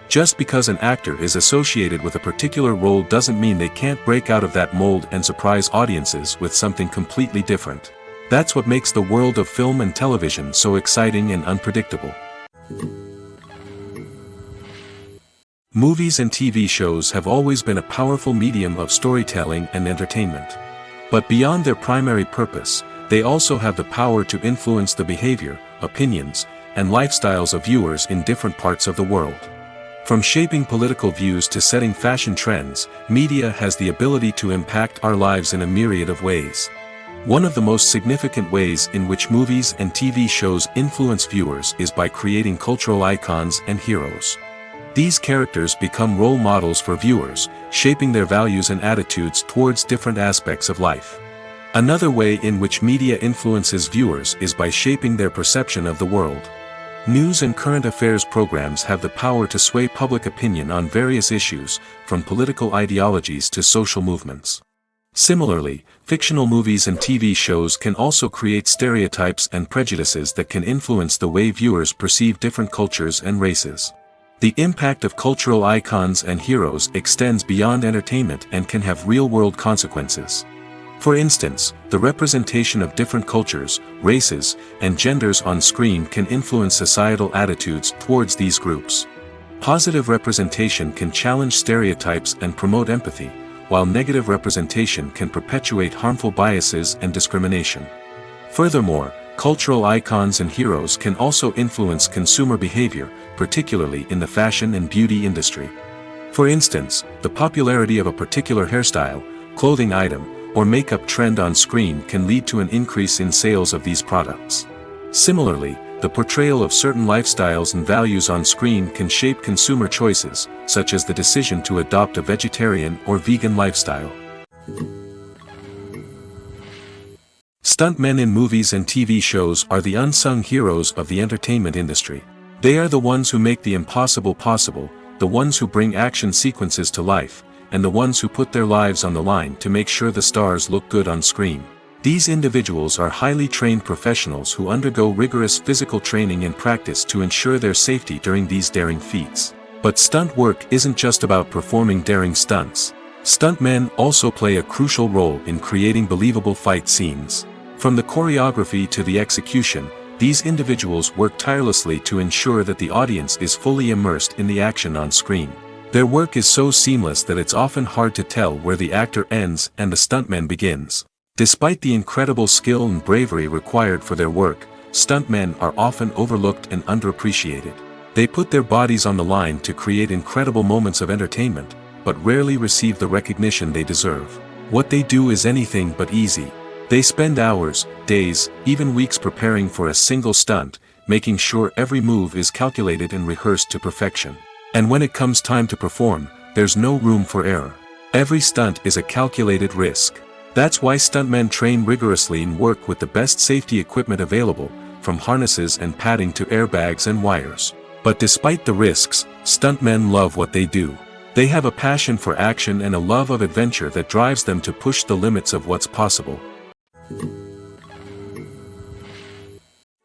Just because an actor is associated with a particular role doesn't mean they can't break out of that mold and surprise audiences with something completely different. That's what makes the world of film and television so exciting and unpredictable. Movies and TV shows have always been a powerful medium of storytelling and entertainment. But beyond their primary purpose, they also have the power to influence the behavior, opinions, and lifestyles of viewers in different parts of the world. From shaping political views to setting fashion trends, media has the ability to impact our lives in a myriad of ways. One of the most significant ways in which movies and TV shows influence viewers is by creating cultural icons and heroes. These characters become role models for viewers, shaping their values and attitudes towards different aspects of life. Another way in which media influences viewers is by shaping their perception of the world. News and current affairs programs have the power to sway public opinion on various issues, from political ideologies to social movements. Similarly, fictional movies and TV shows can also create stereotypes and prejudices that can influence the way viewers perceive different cultures and races. The impact of cultural icons and heroes extends beyond entertainment and can have real-world consequences. For instance, the representation of different cultures, races, and genders on screen can influence societal attitudes towards these groups. Positive representation can challenge stereotypes and promote empathy, while negative representation can perpetuate harmful biases and discrimination. Furthermore, cultural icons and heroes can also influence consumer behavior, particularly in the fashion and beauty industry. For instance, the popularity of a particular hairstyle, clothing item, or makeup trend on screen can lead to an increase in sales of these products. Similarly, the portrayal of certain lifestyles and values on screen can shape consumer choices, such as the decision to adopt a vegetarian or vegan lifestyle. Stuntmen in movies and TV shows are the unsung heroes of the entertainment industry. They are the ones who make the impossible possible, the ones who bring action sequences to life, and the ones who put their lives on the line to make sure the stars look good on screen. These individuals are highly trained professionals who undergo rigorous physical training and practice to ensure their safety during these daring feats. But stunt work isn't just about performing daring stunts. Stuntmen also play a crucial role in creating believable fight scenes. From the choreography to the execution, these individuals work tirelessly to ensure that the audience is fully immersed in the action on screen. Their work is so seamless that it's often hard to tell where the actor ends and the stuntman begins. Despite the incredible skill and bravery required for their work, stuntmen are often overlooked and underappreciated. They put their bodies on the line to create incredible moments of entertainment, but rarely receive the recognition they deserve. What they do is anything but easy. They spend hours, days, even weeks preparing for a single stunt, making sure every move is calculated and rehearsed to perfection. And when it comes time to perform, there's no room for error. Every stunt is a calculated risk. That's why stuntmen train rigorously and work with the best safety equipment available, from harnesses and padding to airbags and wires. But despite the risks, stuntmen love what they do. They have a passion for action and a love of adventure that drives them to push the limits of what's possible.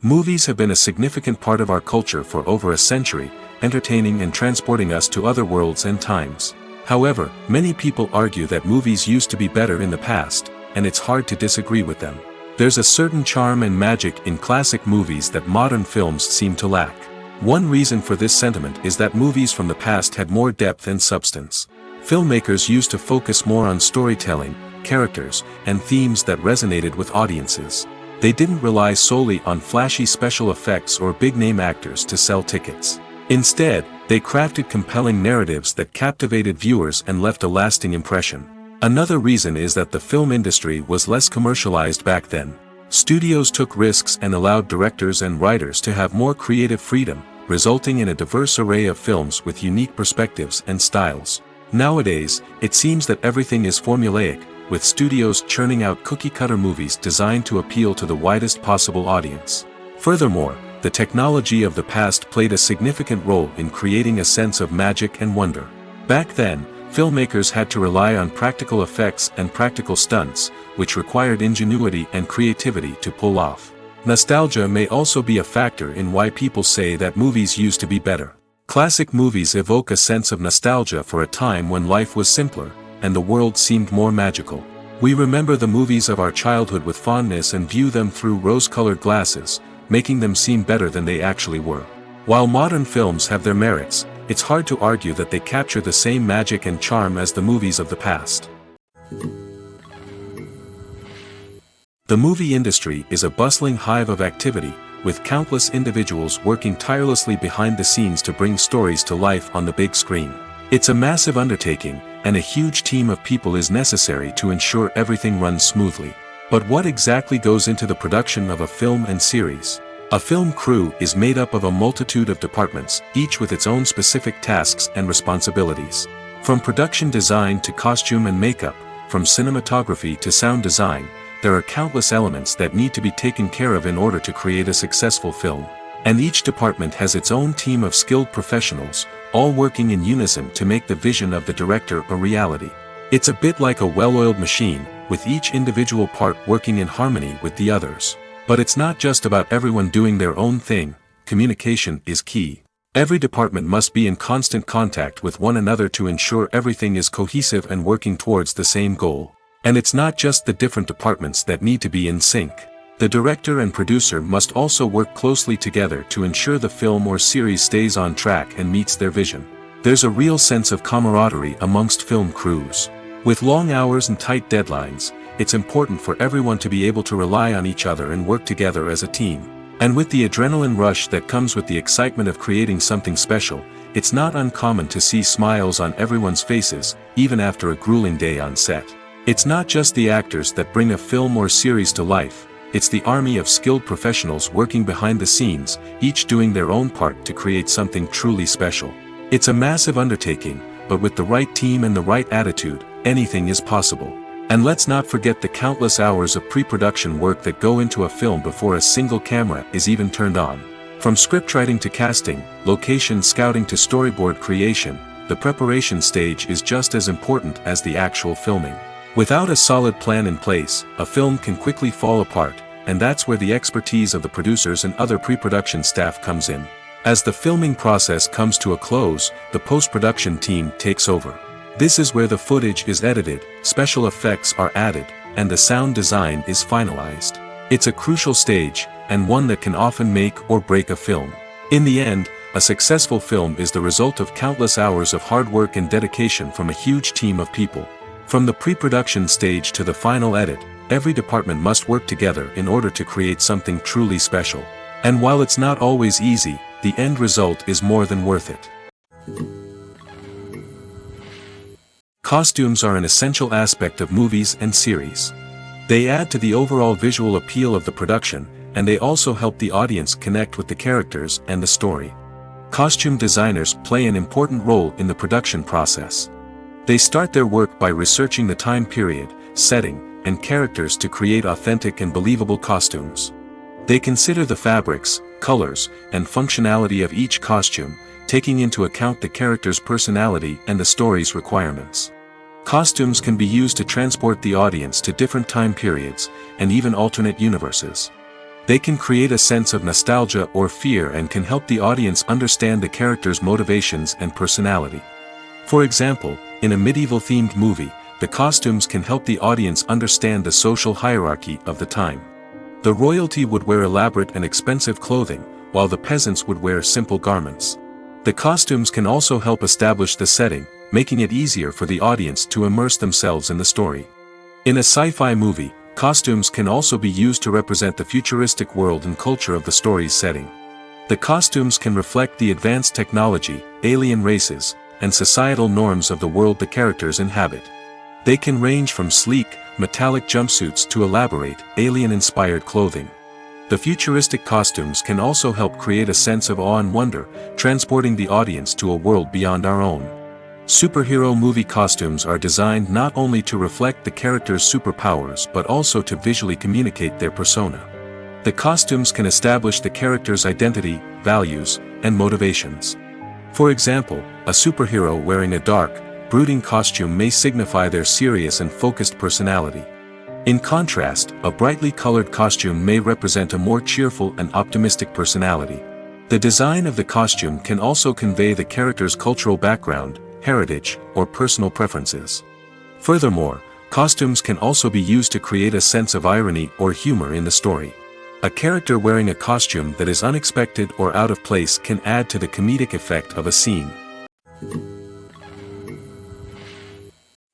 Movies have been a significant part of our culture for over a century, entertaining and transporting us to other worlds and times. However, many people argue that movies used to be better in the past, and it's hard to disagree with them. There's a certain charm and magic in classic movies that modern films seem to lack. One reason for this sentiment is that movies from the past had more depth and substance. Filmmakers used to focus more on storytelling, characters, and themes that resonated with audiences. They didn't rely solely on flashy special effects or big-name actors to sell tickets. Instead, they crafted compelling narratives that captivated viewers and left a lasting impression. Another reason is that the film industry was less commercialized back then. Studios took risks and allowed directors and writers to have more creative freedom, resulting in a diverse array of films with unique perspectives and styles. Nowadays, it seems that everything is formulaic, with studios churning out cookie-cutter movies designed to appeal to the widest possible audience. Furthermore, the technology of the past played a significant role in creating a sense of magic and wonder. Back then, filmmakers had to rely on practical effects and practical stunts, which required ingenuity and creativity to pull off. Nostalgia may also be a factor in why people say that movies used to be better. Classic movies evoke a sense of nostalgia for a time when life was simpler, and the world seemed more magical. We remember the movies of our childhood with fondness and view them through rose-colored glasses, making them seem better than they actually were. While modern films have their merits, it's hard to argue that they capture the same magic and charm as the movies of the past. The movie industry is a bustling hive of activity, with countless individuals working tirelessly behind the scenes to bring stories to life on the big screen. It's a massive undertaking, and a huge team of people is necessary to ensure everything runs smoothly. But what exactly goes into the production of a film and series? A film crew is made up of a multitude of departments, each with its own specific tasks and responsibilities. From production design to costume and makeup, from cinematography to sound design, there are countless elements that need to be taken care of in order to create a successful film. And each department has its own team of skilled professionals, all working in unison to make the vision of the director a reality. It's a bit like a well-oiled machine, with each individual part working in harmony with the others. But it's not just about everyone doing their own thing. Communication is key. Every department must be in constant contact with one another to ensure everything is cohesive and working towards the same goal. And it's not just the different departments that need to be in sync. The director and producer must also work closely together to ensure the film or series stays on track and meets their vision. There's a real sense of camaraderie amongst film crews. With long hours and tight deadlines, it's important for everyone to be able to rely on each other and work together as a team. And with the adrenaline rush that comes with the excitement of creating something special, it's not uncommon to see smiles on everyone's faces, even after a grueling day on set. It's not just the actors that bring a film or series to life, it's the army of skilled professionals working behind the scenes, each doing their own part to create something truly special. It's a massive undertaking, but with the right team and the right attitude, anything is possible. And let's not forget the countless hours of pre-production work that go into a film before a single camera is even turned on. From scriptwriting to casting, location scouting to storyboard creation, the preparation stage is just as important as the actual filming. Without a solid plan in place, a film can quickly fall apart, and that's where the expertise of the producers and other pre-production staff comes in. As the filming process comes to a close, the post-production team takes over. This is where the footage is edited, special effects are added, and the sound design is finalized. It's a crucial stage, and one that can often make or break a film. In the end, a successful film is the result of countless hours of hard work and dedication from a huge team of people. From the pre-production stage to the final edit, every department must work together in order to create something truly special. And while it's not always easy, the end result is more than worth it. Costumes are an essential aspect of movies and series. They add to the overall visual appeal of the production, and they also help the audience connect with the characters and the story. Costume designers play an important role in the production process. They start their work by researching the time period, setting, and characters to create authentic and believable costumes. They consider the fabrics, colors, and functionality of each costume, taking into account the character's personality and the story's requirements. Costumes can be used to transport the audience to different time periods, and even alternate universes. They can create a sense of nostalgia or fear and can help the audience understand the character's motivations and personality. For example, in a medieval-themed movie, the costumes can help the audience understand the social hierarchy of the time. The royalty would wear elaborate and expensive clothing, while the peasants would wear simple garments. The costumes can also help establish the setting, making it easier for the audience to immerse themselves in the story. In a sci-fi movie, costumes can also be used to represent the futuristic world and culture of the story's setting. The costumes can reflect the advanced technology, alien races, and societal norms of the world the characters inhabit. They can range from sleek, metallic jumpsuits to elaborate, alien-inspired clothing. The futuristic costumes can also help create a sense of awe and wonder, transporting the audience to a world beyond our own. Superhero movie costumes are designed not only to reflect the character's superpowers but also to visually communicate their persona. The costumes can establish the character's identity, values, and motivations. For example, a superhero wearing a dark, brooding costume may signify their serious and focused personality. In contrast, a brightly colored costume may represent a more cheerful and optimistic personality. The design of the costume can also convey the character's cultural background, heritage, or personal preferences. Furthermore, costumes can also be used to create a sense of irony or humor in the story. A character wearing a costume that is unexpected or out of place can add to the comedic effect of a scene.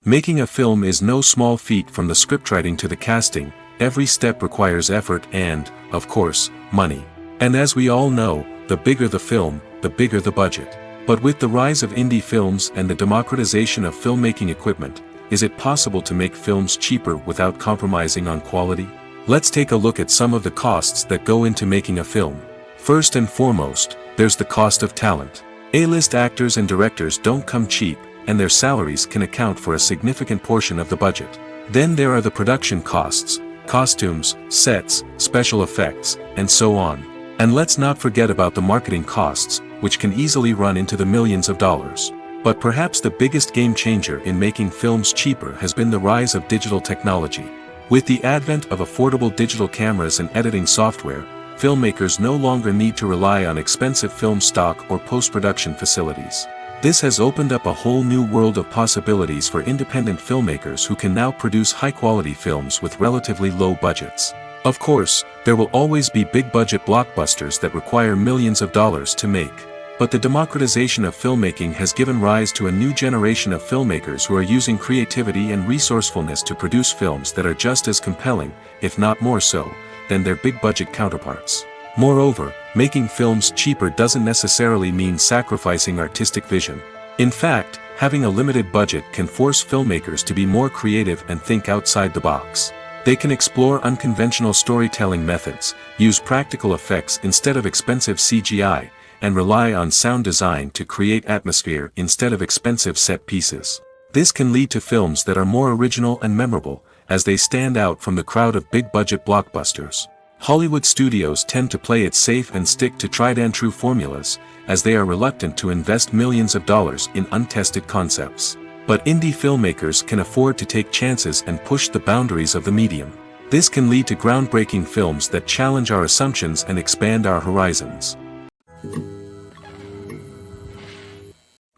Making a film is no small feat. From the scriptwriting to the casting, every step requires effort and, of course, money. And as we all know, the bigger the film, the bigger the budget. But with the rise of indie films and the democratization of filmmaking equipment, is it possible to make films cheaper without compromising on quality? Let's take a look at some of the costs that go into making a film. First and foremost, there's the cost of talent. A-list actors and directors don't come cheap, and their salaries can account for a significant portion of the budget. Then there are the production costs, costumes, sets, special effects, and so on. And let's not forget about the marketing costs, which can easily run into the millions of dollars. But perhaps the biggest game changer in making films cheaper has been the rise of digital technology. With the advent of affordable digital cameras and editing software, filmmakers no longer need to rely on expensive film stock or post-production facilities. This has opened up a whole new world of possibilities for independent filmmakers who can now produce high-quality films with relatively low budgets. Of course, there will always be big-budget blockbusters that require millions of dollars to make. But the democratization of filmmaking has given rise to a new generation of filmmakers who are using creativity and resourcefulness to produce films that are just as compelling, if not more so, than their big-budget counterparts. Moreover, making films cheaper doesn't necessarily mean sacrificing artistic vision. In fact, having a limited budget can force filmmakers to be more creative and think outside the box. They can explore unconventional storytelling methods, use practical effects instead of expensive CGI, and rely on sound design to create atmosphere instead of expensive set pieces. This can lead to films that are more original and memorable, as they stand out from the crowd of big-budget blockbusters. Hollywood studios tend to play it safe and stick to tried-and-true formulas, as they are reluctant to invest millions of dollars in untested concepts. But indie filmmakers can afford to take chances and push the boundaries of the medium. This can lead to groundbreaking films that challenge our assumptions and expand our horizons.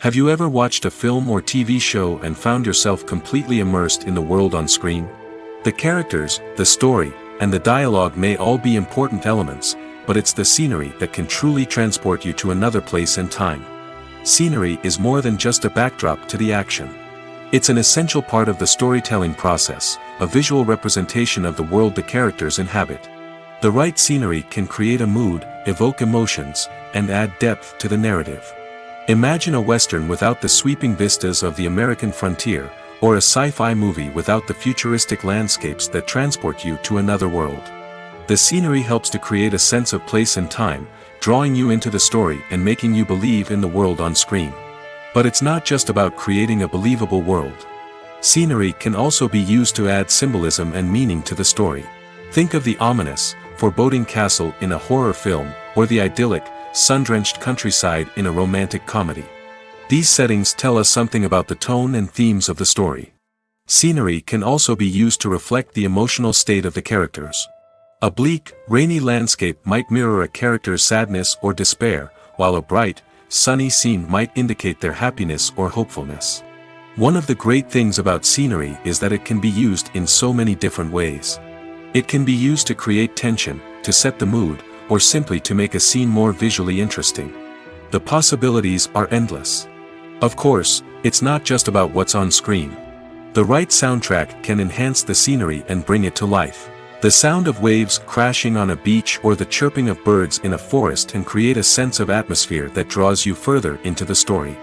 Have you ever watched a film or TV show and found yourself completely immersed in the world on screen? The characters, the story, and the dialogue may all be important elements, but it's the scenery that can truly transport you to another place and time. Scenery is more than just a backdrop to the action. It's an essential part of the storytelling process, a visual representation of the world the characters inhabit. The right scenery can create a mood, evoke emotions, and add depth to the narrative. Imagine a Western without the sweeping vistas of the American frontier, or a sci-fi movie without the futuristic landscapes that transport you to another world. The scenery helps to create a sense of place and time, drawing you into the story and making you believe in the world on screen. But it's not just about creating a believable world. Scenery can also be used to add symbolism and meaning to the story. Think of the ominous, foreboding castle in a horror film, or the idyllic, sun-drenched countryside in a romantic comedy. These settings tell us something about the tone and themes of the story. Scenery can also be used to reflect the emotional state of the characters. A bleak, rainy landscape might mirror a character's sadness or despair, while a bright, sunny scene might indicate their happiness or hopefulness. One of the great things about scenery is that it can be used in so many different ways. It can be used to create tension, to set the mood, or simply to make a scene more visually interesting. The possibilities are endless. Of course, it's not just about what's on screen. The right soundtrack can enhance the scenery and bring it to life. The sound of waves crashing on a beach or the chirping of birds in a forest can create a sense of atmosphere that draws you further into the story.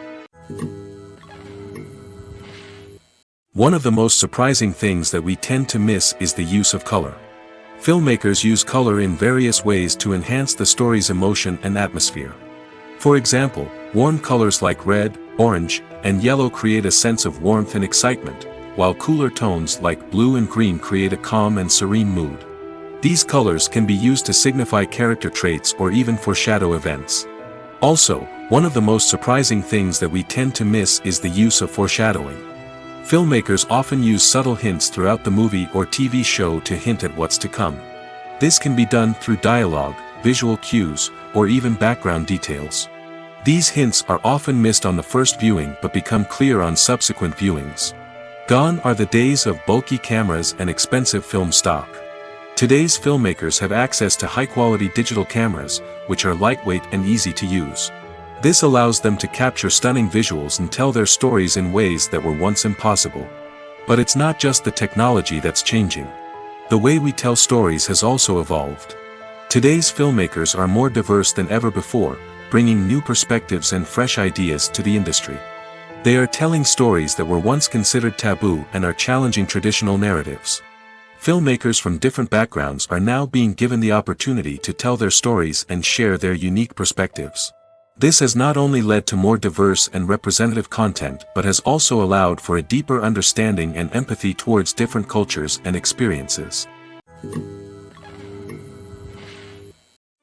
One of the most surprising things that we tend to miss is the use of color. Filmmakers use color in various ways to enhance the story's emotion and atmosphere. For example, warm colors like red, orange, and yellow create a sense of warmth and excitement, while cooler tones like blue and green create a calm and serene mood. These colors can be used to signify character traits or even foreshadow events. Also, one of the most surprising things that we tend to miss is the use of foreshadowing. Filmmakers often use subtle hints throughout the movie or TV show to hint at what's to come. This can be done through dialogue, visual cues, or even background details. These hints are often missed on the first viewing but become clear on subsequent viewings. Gone are the days of bulky cameras and expensive film stock. Today's filmmakers have access to high-quality digital cameras, which are lightweight and easy to use. This allows them to capture stunning visuals and tell their stories in ways that were once impossible. But it's not just the technology that's changing. The way we tell stories has also evolved. Today's filmmakers are more diverse than ever before, bringing new perspectives and fresh ideas to the industry. They are telling stories that were once considered taboo and are challenging traditional narratives. Filmmakers from different backgrounds are now being given the opportunity to tell their stories and share their unique perspectives. This has not only led to more diverse and representative content but has also allowed for a deeper understanding and empathy towards different cultures and experiences.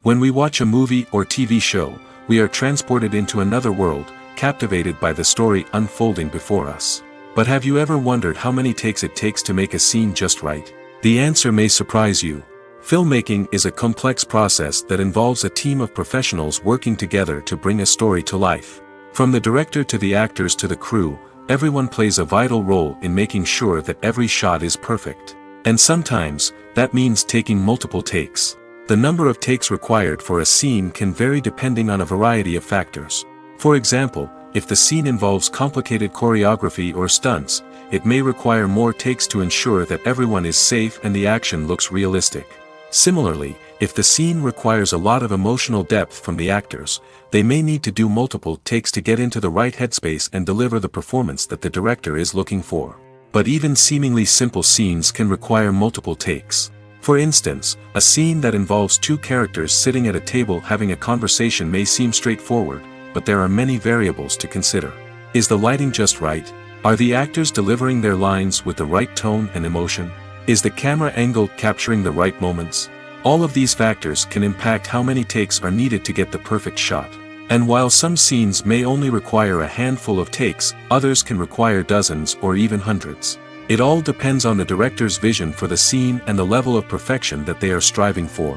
When we watch a movie or TV show, we are transported into another world, captivated by the story unfolding before us. But have you ever wondered how many takes it takes to make a scene just right? The answer may surprise you. Filmmaking is a complex process that involves a team of professionals working together to bring a story to life. From the director to the actors to the crew, everyone plays a vital role in making sure that every shot is perfect. And sometimes, that means taking multiple takes. The number of takes required for a scene can vary depending on a variety of factors. For example, if the scene involves complicated choreography or stunts, it may require more takes to ensure that everyone is safe and the action looks realistic. Similarly, if the scene requires a lot of emotional depth from the actors, they may need to do multiple takes to get into the right headspace and deliver the performance that the director is looking for. But even seemingly simple scenes can require multiple takes. For instance, a scene that involves two characters sitting at a table having a conversation may seem straightforward, but there are many variables to consider. Is the lighting just right? Are the actors delivering their lines with the right tone and emotion? Is the camera angle capturing the right moments? All of these factors can impact how many takes are needed to get the perfect shot. And while some scenes may only require a handful of takes, others can require dozens or even hundreds. It all depends on the director's vision for the scene and the level of perfection that they are striving for.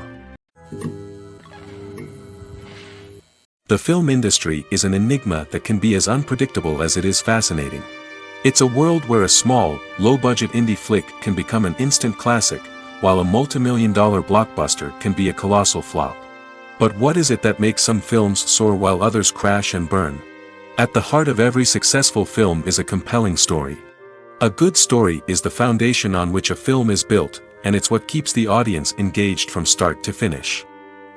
The film industry is an enigma that can be as unpredictable as it is fascinating. It's a world where a small, low-budget indie flick can become an instant classic, while a multi-million-dollar blockbuster can be a colossal flop. But what is it that makes some films soar while others crash and burn? At the heart of every successful film is a compelling story. A good story is the foundation on which a film is built, and it's what keeps the audience engaged from start to finish.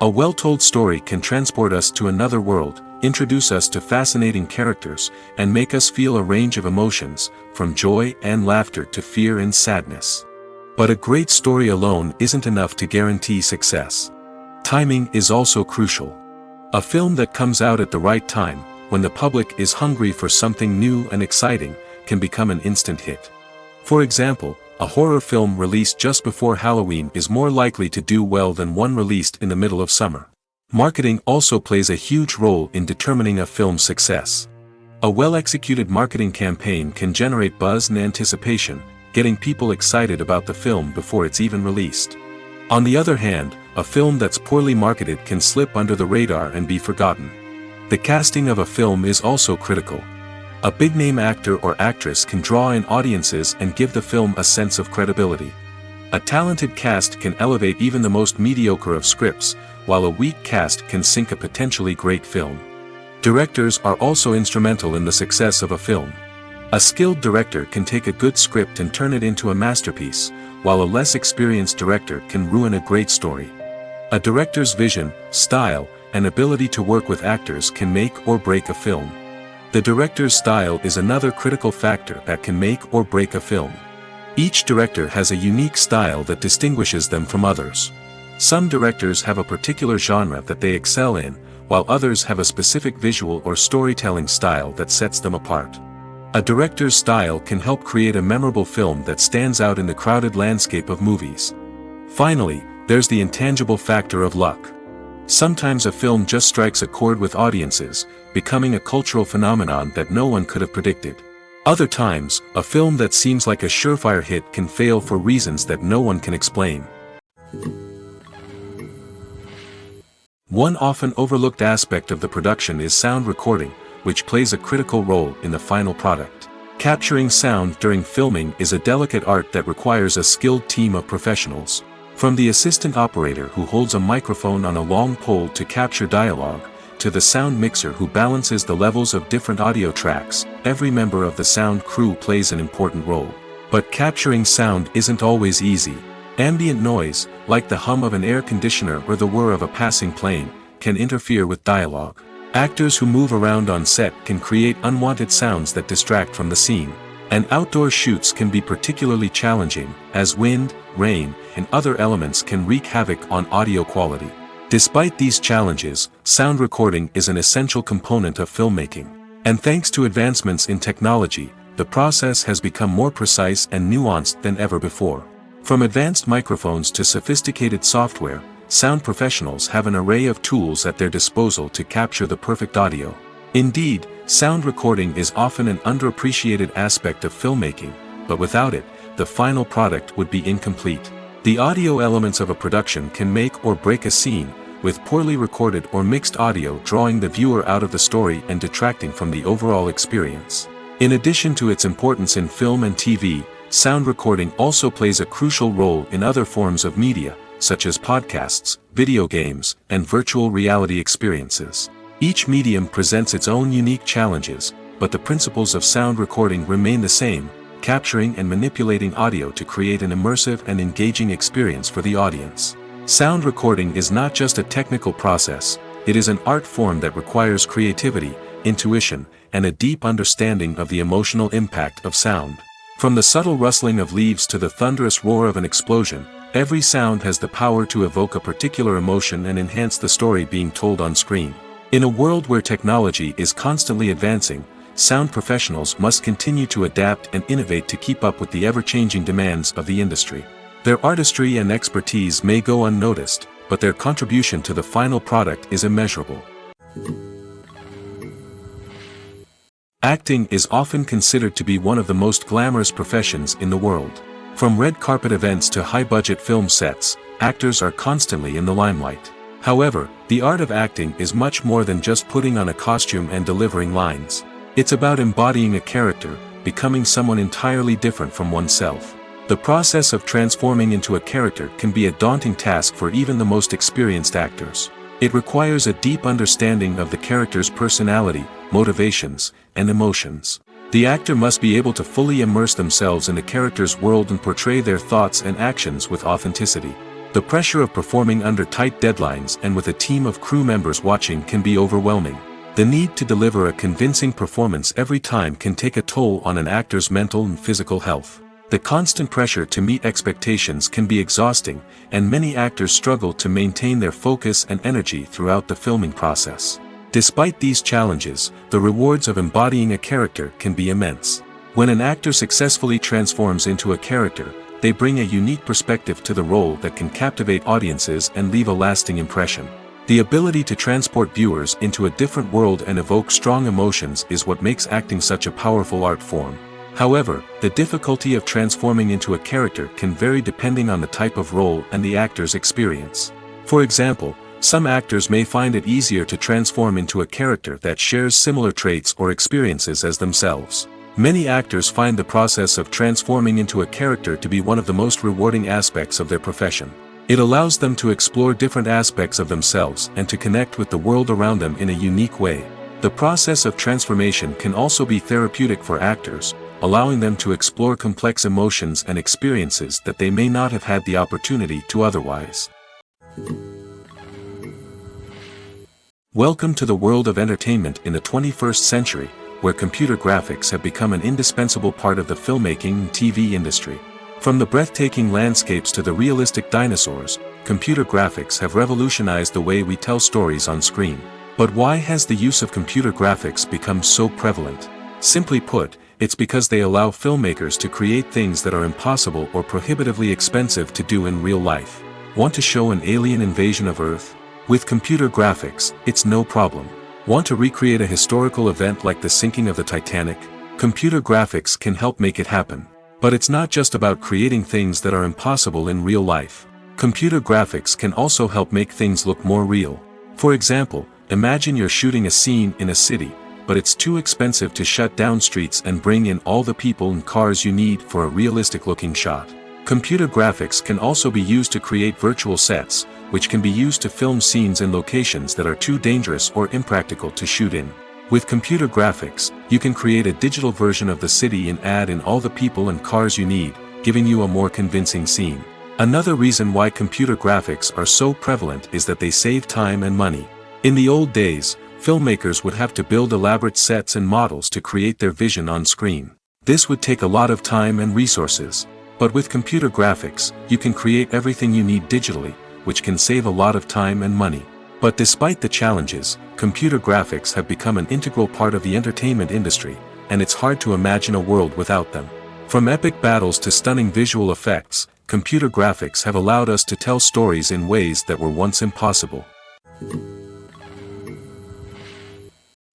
A well-told story can transport us to another world, introduce us to fascinating characters, and make us feel a range of emotions, from joy and laughter to fear and sadness. But a great story alone isn't enough to guarantee success. Timing is also crucial. A film that comes out at the right time, when the public is hungry for something new and exciting, can become an instant hit. For example, a horror film released just before Halloween is more likely to do well than one released in the middle of summer. Marketing also plays a huge role in determining a film's success. A well-executed marketing campaign can generate buzz and anticipation, getting people excited about the film before it's even released. On the other hand, a film that's poorly marketed can slip under the radar and be forgotten. The casting of a film is also critical. A big-name actor or actress can draw in audiences and give the film a sense of credibility. A talented cast can elevate even the most mediocre of scripts, while a weak cast can sink a potentially great film. Directors are also instrumental in the success of a film. A skilled director can take a good script and turn it into a masterpiece, while a less experienced director can ruin a great story. A director's vision, style, and ability to work with actors can make or break a film. The director's style is another critical factor that can make or break a film. Each director has a unique style that distinguishes them from others. Some directors have a particular genre that they excel in, while others have a specific visual or storytelling style that sets them apart. A director's style can help create a memorable film that stands out in the crowded landscape of movies. Finally, there's the intangible factor of luck. Sometimes a film just strikes a chord with audiences, becoming a cultural phenomenon that no one could have predicted. Other times, a film that seems like a surefire hit can fail for reasons that no one can explain. One often overlooked aspect of the production is sound recording, which plays a critical role in the final product. Capturing sound during filming is a delicate art that requires a skilled team of professionals. From the assistant operator who holds a microphone on a long pole to capture dialogue, to the sound mixer who balances the levels of different audio tracks, every member of the sound crew plays an important role. But capturing sound isn't always easy. Ambient noise, like the hum of an air conditioner or the whir of a passing plane, can interfere with dialogue. Actors who move around on set can create unwanted sounds that distract from the scene. And outdoor shoots can be particularly challenging, as wind, rain, and other elements can wreak havoc on audio quality. Despite these challenges, sound recording is an essential component of filmmaking. And thanks to advancements in technology, the process has become more precise and nuanced than ever before. From advanced microphones to sophisticated software, sound professionals have an array of tools at their disposal to capture the perfect audio. Indeed, sound recording is often an underappreciated aspect of filmmaking, but without it, the final product would be incomplete. The audio elements of a production can make or break a scene, with poorly recorded or mixed audio drawing the viewer out of the story and detracting from the overall experience. In addition to its importance in film and TV, sound recording also plays a crucial role in other forms of media, such as podcasts, video games, and virtual reality experiences. Each medium presents its own unique challenges, but the principles of sound recording remain the same, capturing and manipulating audio to create an immersive and engaging experience for the audience. Sound recording is not just a technical process, it is an art form that requires creativity, intuition, and a deep understanding of the emotional impact of sound. From the subtle rustling of leaves to the thunderous roar of an explosion, every sound has the power to evoke a particular emotion and enhance the story being told on screen. In a world where technology is constantly advancing, sound professionals must continue to adapt and innovate to keep up with the ever-changing demands of the industry. Their artistry and expertise may go unnoticed, but their contribution to the final product is immeasurable. Acting is often considered to be one of the most glamorous professions in the world. From red carpet events to high-budget film sets, actors are constantly in the limelight. However, the art of acting is much more than just putting on a costume and delivering lines. It's about embodying a character, becoming someone entirely different from oneself. The process of transforming into a character can be a daunting task for even the most experienced actors. It requires a deep understanding of the character's personality, motivations, and emotions. The actor must be able to fully immerse themselves in the character's world and portray their thoughts and actions with authenticity. The pressure of performing under tight deadlines and with a team of crew members watching can be overwhelming. The need to deliver a convincing performance every time can take a toll on an actor's mental and physical health. The constant pressure to meet expectations can be exhausting, and many actors struggle to maintain their focus and energy throughout the filming process. Despite these challenges, the rewards of embodying a character can be immense. When an actor successfully transforms into a character, they bring a unique perspective to the role that can captivate audiences and leave a lasting impression. The ability to transport viewers into a different world and evoke strong emotions is what makes acting such a powerful art form. However, the difficulty of transforming into a character can vary depending on the type of role and the actor's experience. For example, some actors may find it easier to transform into a character that shares similar traits or experiences as themselves. Many actors find the process of transforming into a character to be one of the most rewarding aspects of their profession. It allows them to explore different aspects of themselves and to connect with the world around them in a unique way. The process of transformation can also be therapeutic for actors, allowing them to explore complex emotions and experiences that they may not have had the opportunity to otherwise. Welcome to the world of entertainment in the 21st century, where computer graphics have become an indispensable part of the filmmaking and TV industry. From the breathtaking landscapes to the realistic dinosaurs, computer graphics have revolutionized the way we tell stories on screen. But why has the use of computer graphics become so prevalent? Simply put, it's because they allow filmmakers to create things that are impossible or prohibitively expensive to do in real life. Want to show an alien invasion of Earth? With computer graphics, it's no problem. Want to recreate a historical event like the sinking of the Titanic? Computer graphics can help make it happen. But it's not just about creating things that are impossible in real life. Computer graphics can also help make things look more real. For example, imagine you're shooting a scene in a city, but it's too expensive to shut down streets and bring in all the people and cars you need for a realistic-looking shot. Computer graphics can also be used to create virtual sets, which can be used to film scenes in locations that are too dangerous or impractical to shoot in. With computer graphics, you can create a digital version of the city and add in all the people and cars you need, giving you a more convincing scene. Another reason why computer graphics are so prevalent is that they save time and money. In the old days, filmmakers would have to build elaborate sets and models to create their vision on screen. This would take a lot of time and resources. But with computer graphics, you can create everything you need digitally, which can save a lot of time and money. But despite the challenges, computer graphics have become an integral part of the entertainment industry, and it's hard to imagine a world without them. From epic battles to stunning visual effects, computer graphics have allowed us to tell stories in ways that were once impossible.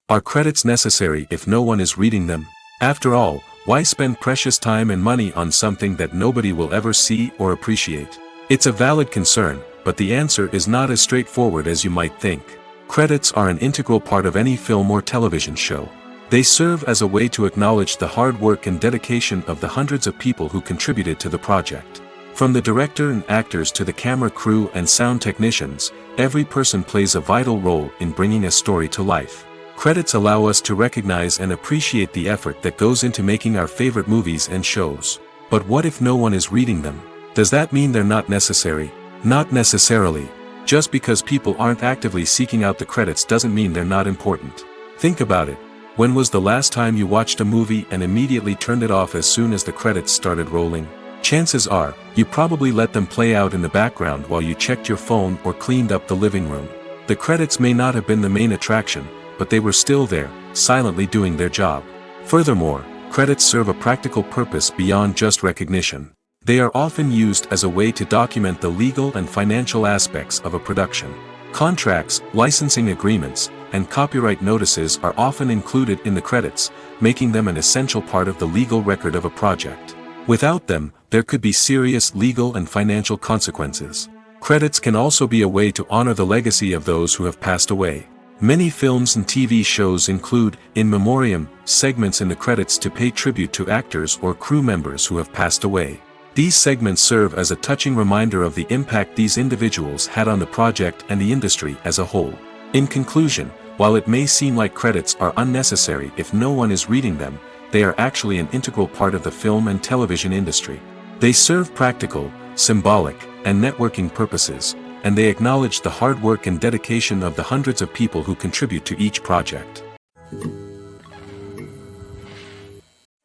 Are credits necessary if no one is reading them? After all, why spend precious time and money on something that nobody will ever see or appreciate? It's a valid concern, but the answer is not as straightforward as you might think. Credits are an integral part of any film or television show. They serve as a way to acknowledge the hard work and dedication of the hundreds of people who contributed to the project. From the director and actors to the camera crew and sound technicians, every person plays a vital role in bringing a story to life. Credits allow us to recognize and appreciate the effort that goes into making our favorite movies and shows. But what if no one is reading them? Does that mean they're not necessary? Not necessarily. Just because people aren't actively seeking out the credits doesn't mean they're not important. Think about it. When was the last time you watched a movie and immediately turned it off as soon as the credits started rolling? Chances are, you probably let them play out in the background while you checked your phone or cleaned up the living room. The credits may not have been the main attraction, but they were still there, silently doing their job. Furthermore, credits serve a practical purpose beyond just recognition. They are often used as a way to document the legal and financial aspects of a production. Contracts, licensing agreements, and copyright notices are often included in the credits, making them an essential part of the legal record of a project. Without them, there could be serious legal and financial consequences. Credits can also be a way to honor the legacy of those who have passed away. Many films and TV shows include, in memoriam, segments in the credits to pay tribute to actors or crew members who have passed away. These segments serve as a touching reminder of the impact these individuals had on the project and the industry as a whole. In conclusion, while it may seem like credits are unnecessary if no one is reading them, they are actually an integral part of the film and television industry. They serve practical, symbolic, and networking purposes, and they acknowledge the hard work and dedication of the hundreds of people who contribute to each project.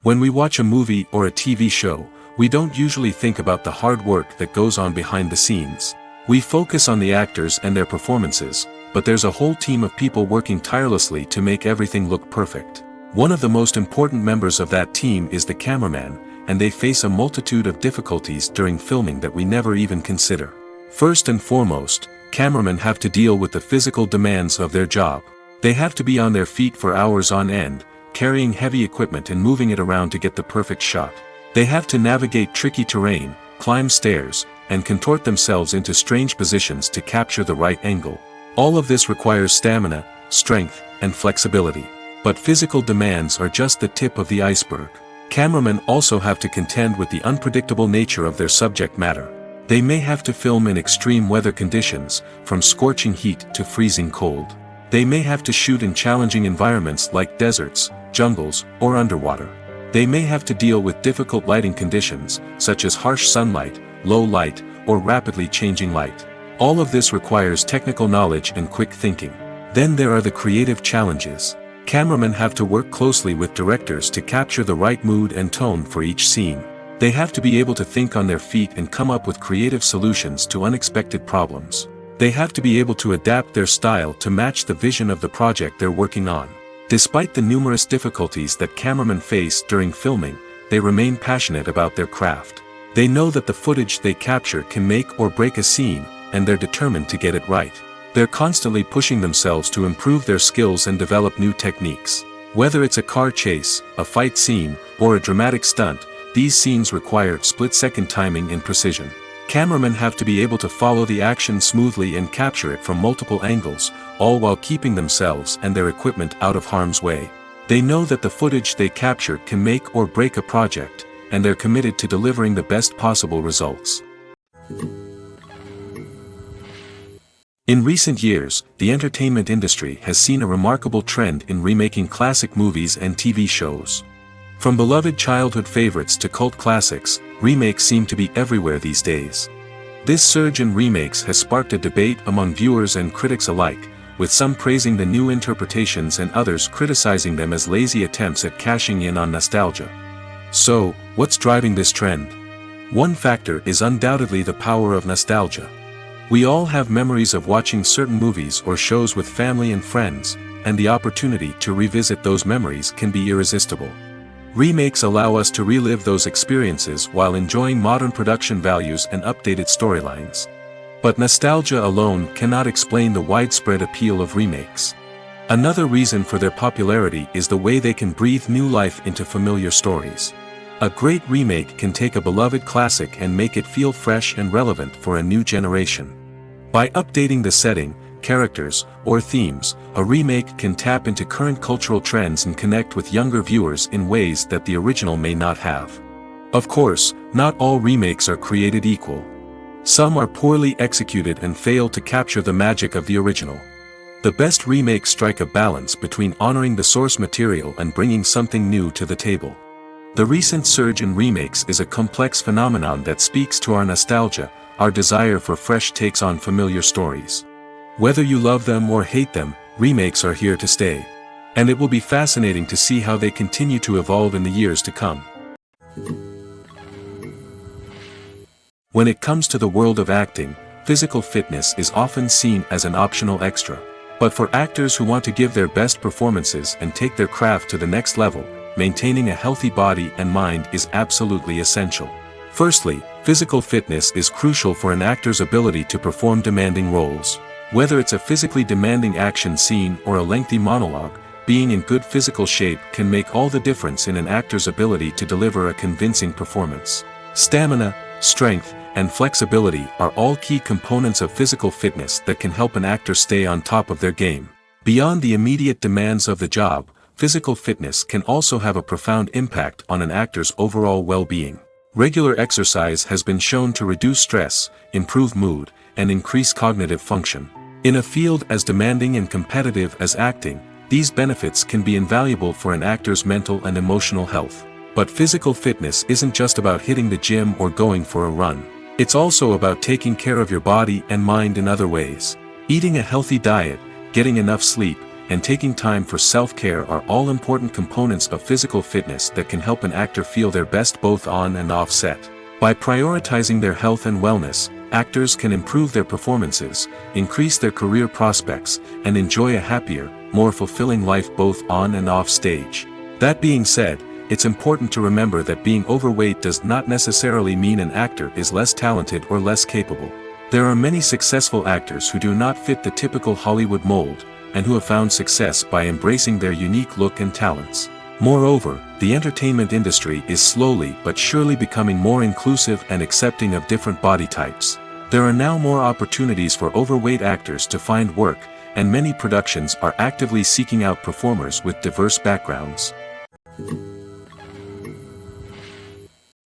When we watch a movie or a TV show, we don't usually think about the hard work that goes on behind the scenes. We focus on the actors and their performances, but there's a whole team of people working tirelessly to make everything look perfect. One of the most important members of that team is the cameraman, and they face a multitude of difficulties during filming that we never even consider. First and foremost, cameramen have to deal with the physical demands of their job. They have to be on their feet for hours on end, carrying heavy equipment and moving it around to get the perfect shot. They have to navigate tricky terrain, climb stairs, and contort themselves into strange positions to capture the right angle. All of this requires stamina, strength, and flexibility. But physical demands are just the tip of the iceberg. Cameramen also have to contend with the unpredictable nature of their subject matter. They may have to film in extreme weather conditions, from scorching heat to freezing cold. They may have to shoot in challenging environments like deserts, jungles, or underwater. They may have to deal with difficult lighting conditions, such as harsh sunlight, low light, or rapidly changing light. All of this requires technical knowledge and quick thinking. Then there are the creative challenges. Cameramen have to work closely with directors to capture the right mood and tone for each scene. They have to be able to think on their feet and come up with creative solutions to unexpected problems. They have to be able to adapt their style to match the vision of the project they're working on. Despite the numerous difficulties that cameramen face during filming, they remain passionate about their craft. They know that the footage they capture can make or break a scene, and they're determined to get it right. They're constantly pushing themselves to improve their skills and develop new techniques. Whether it's a car chase, a fight scene, or a dramatic stunt, these scenes require split-second timing and precision. Cameramen have to be able to follow the action smoothly and capture it from multiple angles, all while keeping themselves and their equipment out of harm's way. They know that the footage they capture can make or break a project, and they're committed to delivering the best possible results. In recent years, the entertainment industry has seen a remarkable trend in remaking classic movies and TV shows. From beloved childhood favorites to cult classics, remakes seem to be everywhere these days. This surge in remakes has sparked a debate among viewers and critics alike, with some praising the new interpretations and others criticizing them as lazy attempts at cashing in on nostalgia. So, what's driving this trend? One factor is undoubtedly the power of nostalgia. We all have memories of watching certain movies or shows with family and friends, and the opportunity to revisit those memories can be irresistible. Remakes allow us to relive those experiences while enjoying modern production values and updated storylines. But nostalgia alone cannot explain the widespread appeal of remakes. Another reason for their popularity is the way they can breathe new life into familiar stories. A great remake can take a beloved classic and make it feel fresh and relevant for a new generation. By updating the setting, characters, or themes, a remake can tap into current cultural trends and connect with younger viewers in ways that the original may not have. Of course, not all remakes are created equal. Some are poorly executed and fail to capture the magic of the original. The best remakes strike a balance between honoring the source material and bringing something new to the table. The recent surge in remakes is a complex phenomenon that speaks to our nostalgia, our desire for fresh takes on familiar stories. Whether you love them or hate them, remakes are here to stay. And it will be fascinating to see how they continue to evolve in the years to come. When it comes to the world of acting, physical fitness is often seen as an optional extra. But for actors who want to give their best performances and take their craft to the next level, maintaining a healthy body and mind is absolutely essential. Firstly, physical fitness is crucial for an actor's ability to perform demanding roles. Whether it's a physically demanding action scene or a lengthy monologue, being in good physical shape can make all the difference in an actor's ability to deliver a convincing performance. Stamina, strength, and flexibility are all key components of physical fitness that can help an actor stay on top of their game. Beyond the immediate demands of the job, physical fitness can also have a profound impact on an actor's overall well-being. Regular exercise has been shown to reduce stress, improve mood, and increase cognitive function. In a field as demanding and competitive as acting, these benefits can be invaluable for an actor's mental and emotional health. But physical fitness isn't just about hitting the gym or going for a run. It's also about taking care of your body and mind in other ways. Eating a healthy diet, getting enough sleep, and taking time for self-care are all important components of physical fitness that can help an actor feel their best both on and off set. By prioritizing their health and wellness, actors can improve their performances, increase their career prospects, and enjoy a happier, more fulfilling life both on and off stage. That being said, it's important to remember that being overweight does not necessarily mean an actor is less talented or less capable. There are many successful actors who do not fit the typical Hollywood mold, and who have found success by embracing their unique look and talents. Moreover, the entertainment industry is slowly but surely becoming more inclusive and accepting of different body types. There are now more opportunities for overweight actors to find work, and many productions are actively seeking out performers with diverse backgrounds.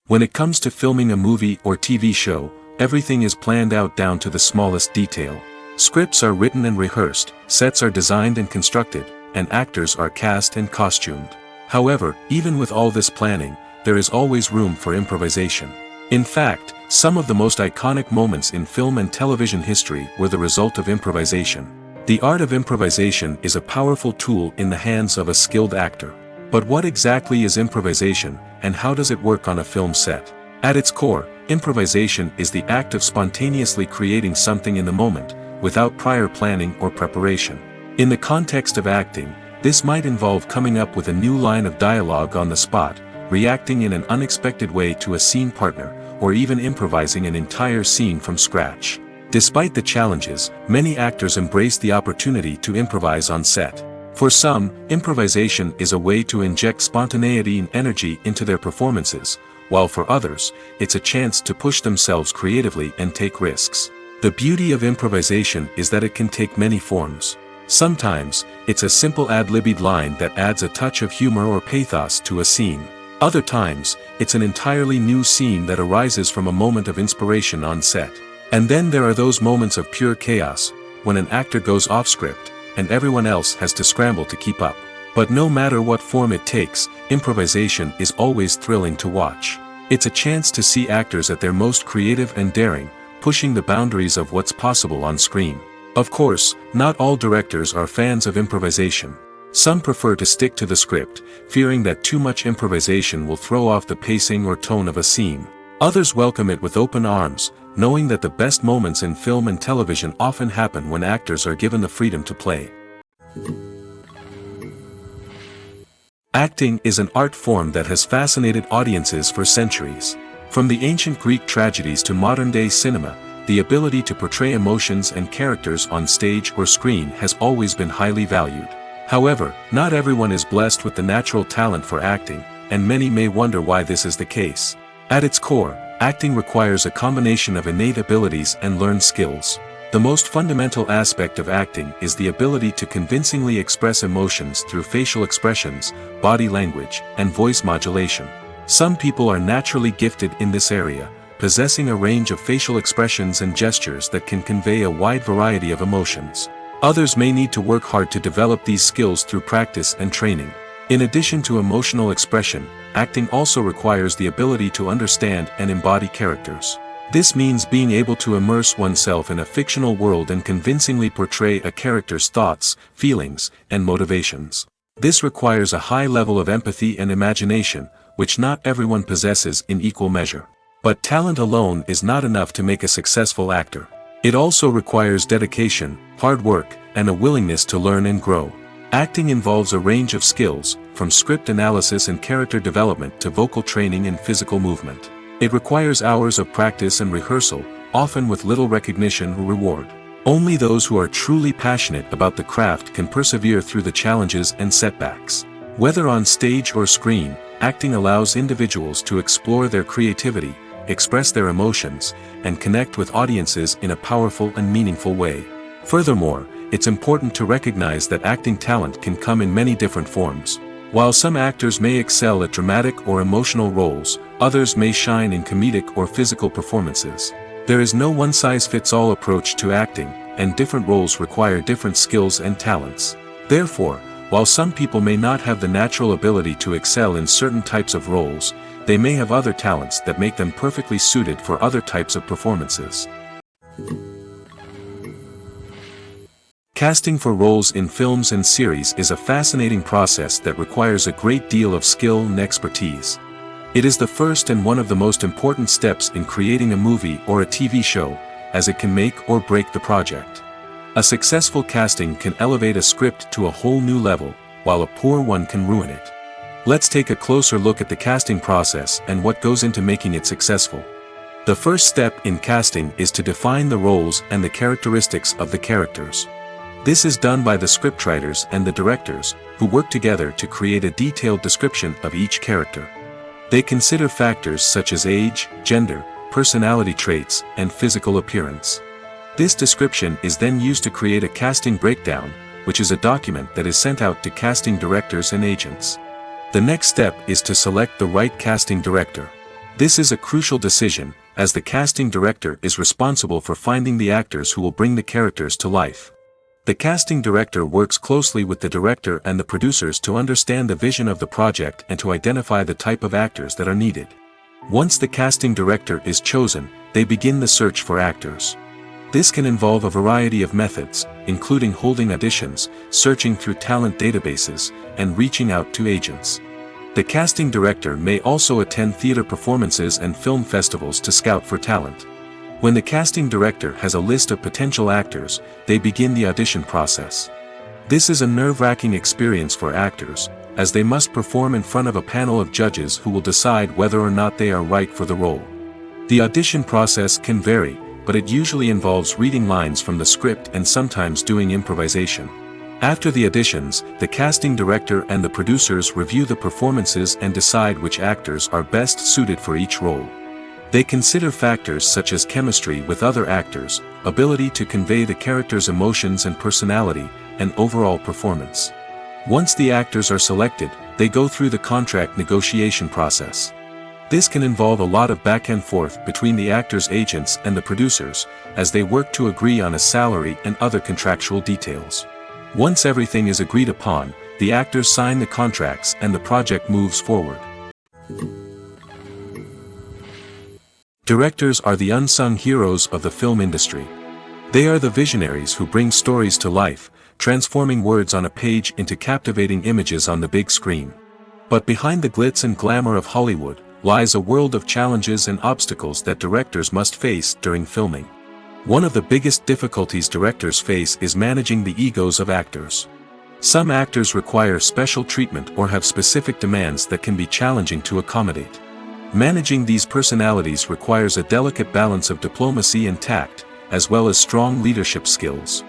When it comes to filming a movie or TV show, everything is planned out down to the smallest detail. Scripts are written and rehearsed, sets are designed and constructed, and actors are cast and costumed. However, even with all this planning, there is always room for improvisation. In fact, some of the most iconic moments in film and television history were the result of improvisation. The art of improvisation is a powerful tool in the hands of a skilled actor. But what exactly is improvisation, and how does it work on a film set? At its core, improvisation is the act of spontaneously creating something in the moment, without prior planning or preparation. In the context of acting, this might involve coming up with a new line of dialogue on the spot, reacting in an unexpected way to a scene partner, or even improvising an entire scene from scratch. Despite the challenges, many actors embrace the opportunity to improvise on set. For some, improvisation is a way to inject spontaneity and energy into their performances, while for others, it's a chance to push themselves creatively and take risks. The beauty of improvisation is that it can take many forms. Sometimes, it's a simple ad-libbed line that adds a touch of humor or pathos to a scene. Other times, it's an entirely new scene that arises from a moment of inspiration on set. And then there are those moments of pure chaos, when an actor goes off script, and everyone else has to scramble to keep up. But no matter what form it takes, improvisation is always thrilling to watch. It's a chance to see actors at their most creative and daring, pushing the boundaries of what's possible on screen. Of course, not all directors are fans of improvisation. Some prefer to stick to the script, fearing that too much improvisation will throw off the pacing or tone of a scene. Others welcome it with open arms, knowing that the best moments in film and television often happen when actors are given the freedom to play. Acting is an art form that has fascinated audiences for centuries. From the ancient Greek tragedies to modern-day cinema, the ability to portray emotions and characters on stage or screen has always been highly valued. However, not everyone is blessed with the natural talent for acting, and many may wonder why this is the case. At its core, acting requires a combination of innate abilities and learned skills. The most fundamental aspect of acting is the ability to convincingly express emotions through facial expressions, body language, and voice modulation. Some people are naturally gifted in this area, possessing a range of facial expressions and gestures that can convey a wide variety of emotions. Others may need to work hard to develop these skills through practice and training. In addition to emotional expression, acting also requires the ability to understand and embody characters. This means being able to immerse oneself in a fictional world and convincingly portray a character's thoughts, feelings, and motivations. This requires a high level of empathy and imagination, which not everyone possesses in equal measure. But talent alone is not enough to make a successful actor. It also requires dedication, hard work, and a willingness to learn and grow. Acting involves a range of skills, from script analysis and character development to vocal training and physical movement. It requires hours of practice and rehearsal, often with little recognition or reward. Only those who are truly passionate about the craft can persevere through the challenges and setbacks. Whether on stage or screen, acting allows individuals to explore their creativity, express their emotions, and connect with audiences in a powerful and meaningful way. Furthermore, it's important to recognize that acting talent can come in many different forms. While some actors may excel at dramatic or emotional roles, others may shine in comedic or physical performances. There is no one-size-fits-all approach to acting, and different roles require different skills and talents. Therefore, while some people may not have the natural ability to excel in certain types of roles, they may have other talents that make them perfectly suited for other types of performances. Casting for roles in films and series is a fascinating process that requires a great deal of skill and expertise. It is the first and one of the most important steps in creating a movie or a TV show, as it can make or break the project. A successful casting can elevate a script to a whole new level, while a poor one can ruin it. Let's take a closer look at the casting process and what goes into making it successful. The first step in casting is to define the roles and the characteristics of the characters. This is done by the scriptwriters and the directors, who work together to create a detailed description of each character. They consider factors such as age, gender, personality traits, and physical appearance. This description is then used to create a casting breakdown, which is a document that is sent out to casting directors and agents. The next step is to select the right casting director. This is a crucial decision, as the casting director is responsible for finding the actors who will bring the characters to life. The casting director works closely with the director and the producers to understand the vision of the project and to identify the type of actors that are needed. Once the casting director is chosen, they begin the search for actors. This can involve a variety of methods, including holding auditions, searching through talent databases, and reaching out to agents. The casting director may also attend theater performances and film festivals to scout for talent. When the casting director has a list of potential actors, they begin the audition process. This is a nerve-wracking experience for actors, as they must perform in front of a panel of judges who will decide whether or not they are right for the role. The audition process can vary, but it usually involves reading lines from the script and sometimes doing improvisation. After the auditions, the casting director and the producers review the performances and decide which actors are best suited for each role. They consider factors such as chemistry with other actors, ability to convey the character's emotions and personality, and overall performance. Once the actors are selected, they go through the contract negotiation process. This can involve a lot of back and forth between the actors' agents and the producers, as they work to agree on a salary and other contractual details. Once everything is agreed upon, the actors sign the contracts and the project moves forward. Directors are the unsung heroes of the film industry. They are the visionaries who bring stories to life, transforming words on a page into captivating images on the big screen. But behind the glitz and glamour of Hollywood, lies a world of challenges and obstacles that directors must face during filming. One of the biggest difficulties directors face is managing the egos of actors. Some actors require special treatment or have specific demands that can be challenging to accommodate. Managing these personalities requires a delicate balance of diplomacy and tact, as well as strong leadership skills.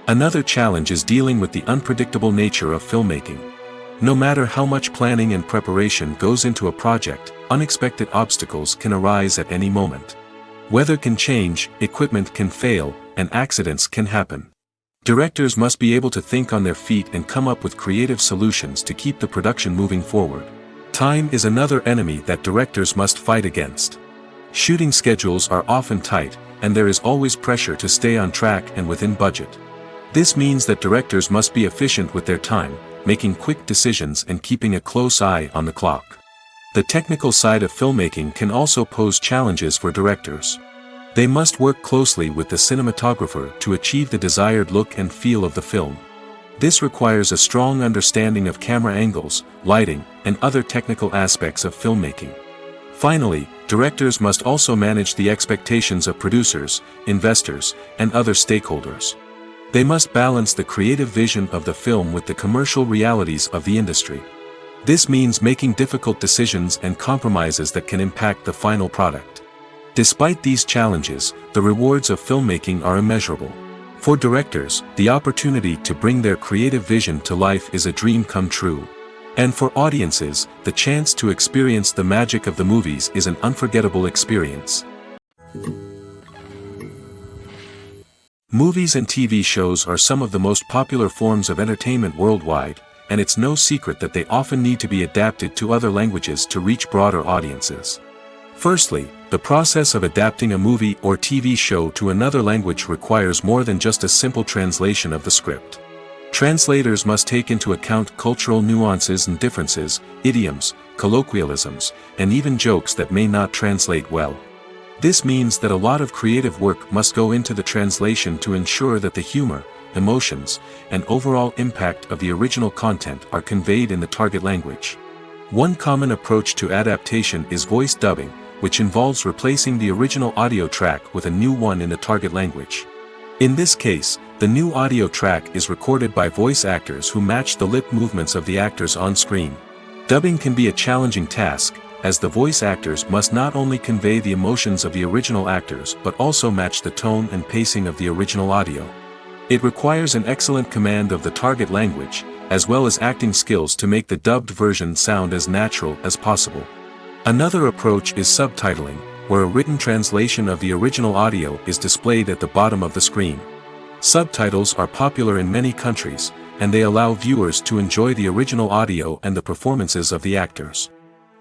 Another challenge is dealing with the unpredictable nature of filmmaking. No matter how much planning and preparation goes into a project, unexpected obstacles can arise at any moment. Weather can change, equipment can fail, and accidents can happen. Directors must be able to think on their feet and come up with creative solutions to keep the production moving forward. Time is another enemy that directors must fight against. Shooting schedules are often tight, and there is always pressure to stay on track and within budget. This means that directors must be efficient with their time, making quick decisions and keeping a close eye on the clock. The technical side of filmmaking can also pose challenges for directors. They must work closely with the cinematographer to achieve the desired look and feel of the film. This requires a strong understanding of camera angles, lighting, and other technical aspects of filmmaking. Finally, directors must also manage the expectations of producers, investors, and other stakeholders. They must balance the creative vision of the film with the commercial realities of the industry. This means making difficult decisions and compromises that can impact the final product. Despite these challenges, the rewards of filmmaking are immeasurable. For directors, the opportunity to bring their creative vision to life is a dream come true. And for audiences, the chance to experience the magic of the movies is an unforgettable experience. Movies and TV shows are some of the most popular forms of entertainment worldwide, and it's no secret that they often need to be adapted to other languages to reach broader audiences. Firstly, the process of adapting a movie or TV show to another language requires more than just a simple translation of the script. Translators must take into account cultural nuances and differences, idioms, colloquialisms, and even jokes that may not translate well. This means that a lot of creative work must go into the translation to ensure that the humor, emotions, and overall impact of the original content are conveyed in the target language. One common approach to adaptation is voice dubbing, which involves replacing the original audio track with a new one in the target language. In this case, the new audio track is recorded by voice actors who match the lip movements of the actors on screen. Dubbing can be a challenging task, as the voice actors must not only convey the emotions of the original actors but also match the tone and pacing of the original audio. It requires an excellent command of the target language, as well as acting skills to make the dubbed version sound as natural as possible. Another approach is subtitling, where a written translation of the original audio is displayed at the bottom of the screen. Subtitles are popular in many countries, and they allow viewers to enjoy the original audio and the performances of the actors.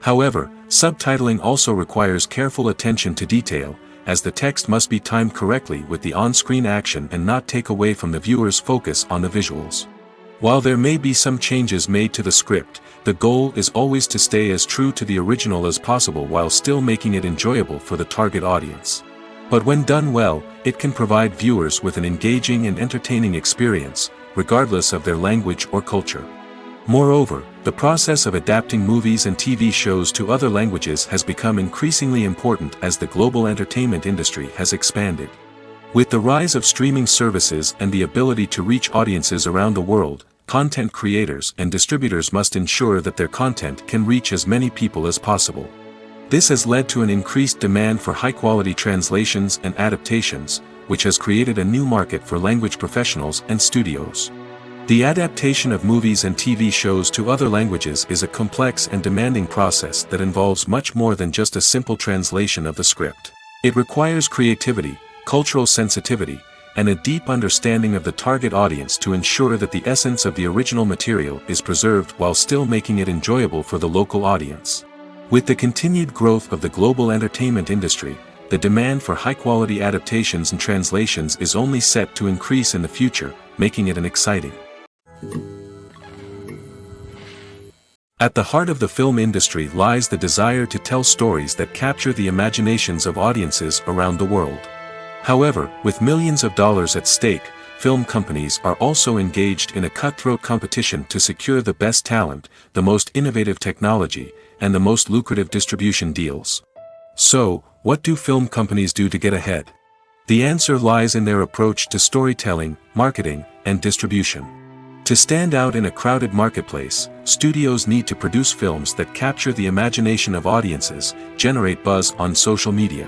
However, subtitling also requires careful attention to detail, as the text must be timed correctly with the on-screen action and not take away from the viewer's focus on the visuals. While there may be some changes made to the script, the goal is always to stay as true to the original as possible while still making it enjoyable for the target audience. But when done well, it can provide viewers with an engaging and entertaining experience, regardless of their language or culture. Moreover, the process of adapting movies and TV shows to other languages has become increasingly important as the global entertainment industry has expanded. With the rise of streaming services and the ability to reach audiences around the world, content creators and distributors must ensure that their content can reach as many people as possible. This has led to an increased demand for high-quality translations and adaptations, which has created a new market for language professionals and studios. The adaptation of movies and TV shows to other languages is a complex and demanding process that involves much more than just a simple translation of the script. It requires creativity, cultural sensitivity, and a deep understanding of the target audience to ensure that the essence of the original material is preserved while still making it enjoyable for the local audience. With the continued growth of the global entertainment industry, the demand for high-quality adaptations and translations is only set to increase in the future, making it an exciting. At the heart of the film industry lies the desire to tell stories that capture the imaginations of audiences around the world. However, with millions of dollars at stake, film companies are also engaged in a cutthroat competition to secure the best talent, the most innovative technology, and the most lucrative distribution deals. So, what do film companies do to get ahead? The answer lies in their approach to storytelling, marketing, and distribution. To stand out in a crowded marketplace, studios need to produce films that capture the imagination of audiences, generate buzz on social media.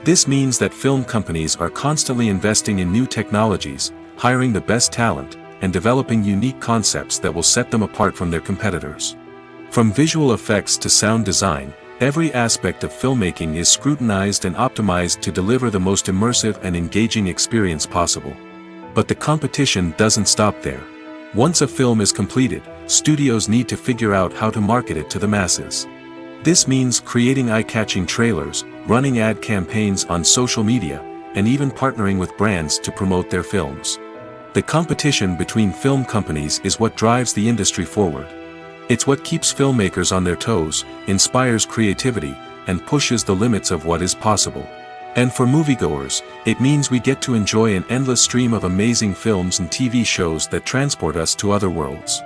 This means that film companies are constantly investing in new technologies, hiring the best talent, and developing unique concepts that will set them apart from their competitors. From visual effects to sound design, every aspect of filmmaking is scrutinized and optimized to deliver the most immersive and engaging experience possible. But the competition doesn't stop there. Once a film is completed, studios need to figure out how to market it to the masses. This means creating eye-catching trailers, running ad campaigns on social media, and even partnering with brands to promote their films. The competition between film companies is what drives the industry forward. It's what keeps filmmakers on their toes, inspires creativity, and pushes the limits of what is possible. And for moviegoers, it means we get to enjoy an endless stream of amazing films and TV shows that transport us to other worlds.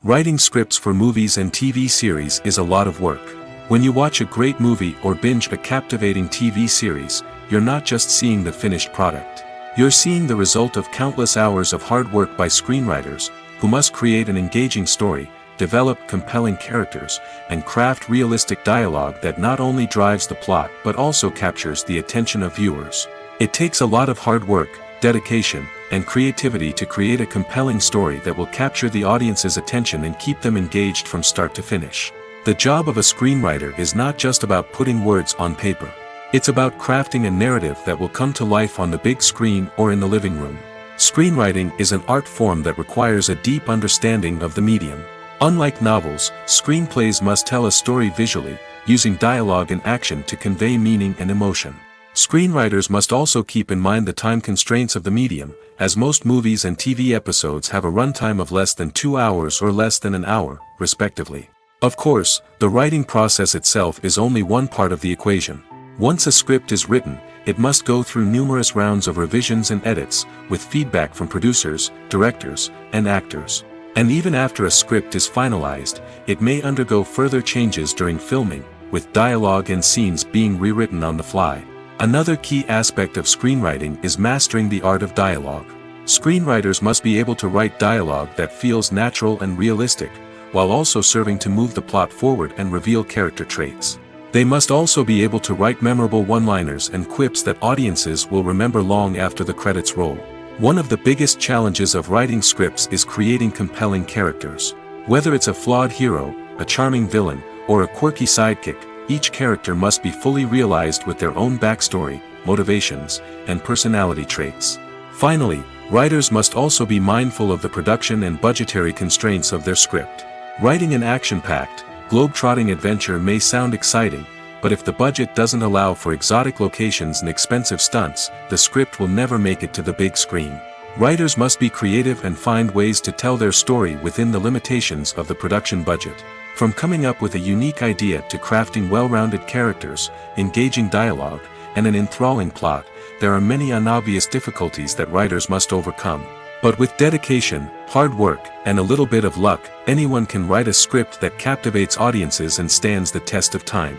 Writing scripts for movies and TV series is a lot of work. When you watch a great movie or binge a captivating TV series, you're not just seeing the finished product. You're seeing the result of countless hours of hard work by screenwriters, who must create an engaging story, develop compelling characters, and craft realistic dialogue that not only drives the plot but also captures the attention of viewers. It takes a lot of hard work, dedication, and creativity to create a compelling story that will capture the audience's attention and keep them engaged from start to finish. The job of a screenwriter is not just about putting words on paper. It's about crafting a narrative that will come to life on the big screen or in the living room. Screenwriting is an art form that requires a deep understanding of the medium. Unlike novels, screenplays must tell a story visually, using dialogue and action to convey meaning and emotion. Screenwriters must also keep in mind the time constraints of the medium, as most movies and TV episodes have a runtime of less than 2 hours or less than an hour, respectively. Of course, the writing process itself is only one part of the equation. Once a script is written, it must go through numerous rounds of revisions and edits, with feedback from producers, directors, and actors. And even after a script is finalized, it may undergo further changes during filming, with dialogue and scenes being rewritten on the fly. Another key aspect of screenwriting is mastering the art of dialogue. Screenwriters must be able to write dialogue that feels natural and realistic, while also serving to move the plot forward and reveal character traits. They must also be able to write memorable one-liners and quips that audiences will remember long after the credits roll. One of the biggest challenges of writing scripts is creating compelling characters. Whether it's a flawed hero, a charming villain, or a quirky sidekick, each character must be fully realized with their own backstory, motivations, and personality traits. Finally, writers must also be mindful of the production and budgetary constraints of their script. Writing an action-packed, globe-trotting adventure may sound exciting, but if the budget doesn't allow for exotic locations and expensive stunts, the script will never make it to the big screen. Writers must be creative and find ways to tell their story within the limitations of the production budget. From coming up with a unique idea to crafting well-rounded characters, engaging dialogue, and an enthralling plot, there are many unobvious difficulties that writers must overcome. But with dedication, hard work, and a little bit of luck, anyone can write a script that captivates audiences and stands the test of time.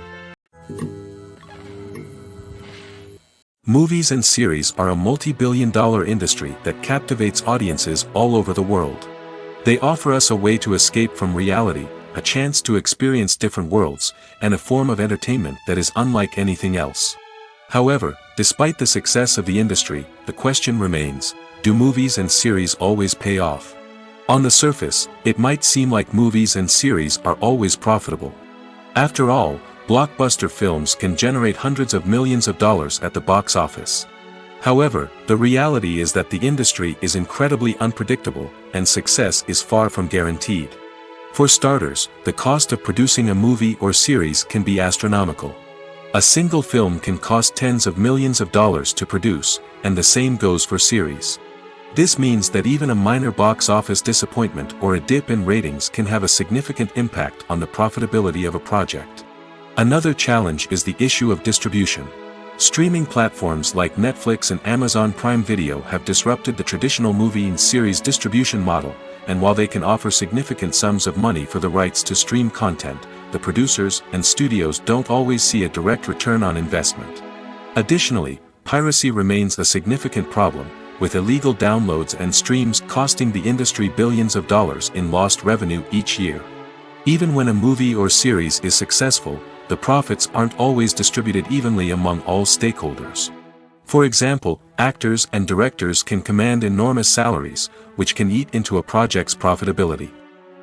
Movies and series are a multi-billion-dollar industry that captivates audiences all over the world. They offer us a way to escape from reality, a chance to experience different worlds, and a form of entertainment that is unlike anything else. However, despite the success of the industry, the question remains: do movies and series always pay off? On the surface, it might seem like movies and series are always profitable. After all, blockbuster films can generate hundreds of millions of dollars at the box office. However, the reality is that the industry is incredibly unpredictable, and success is far from guaranteed. For starters, the cost of producing a movie or series can be astronomical. A single film can cost tens of millions of dollars to produce, and the same goes for series. This means that even a minor box office disappointment or a dip in ratings can have a significant impact on the profitability of a project. Another challenge is the issue of distribution. Streaming platforms like Netflix and Amazon Prime Video have disrupted the traditional movie and series distribution model, and while they can offer significant sums of money for the rights to stream content, the producers and studios don't always see a direct return on investment. Additionally, piracy remains a significant problem, with illegal downloads and streams costing the industry billions of dollars in lost revenue each year. Even when a movie or series is successful, the profits aren't always distributed evenly among all stakeholders. For example, actors and directors can command enormous salaries, which can eat into a project's profitability.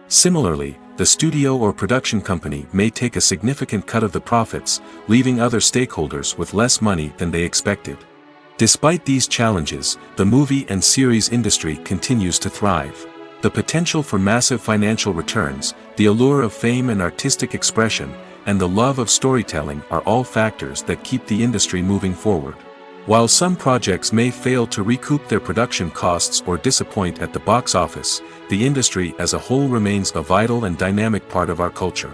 Similarly, the studio or production company may take a significant cut of the profits, leaving other stakeholders with less money than they expected. Despite these challenges, the movie and series industry continues to thrive. The potential for massive financial returns, the allure of fame and artistic expression, and the love of storytelling are all factors that keep the industry moving forward. While some projects may fail to recoup their production costs or disappoint at the box office, the industry as a whole remains a vital and dynamic part of our culture.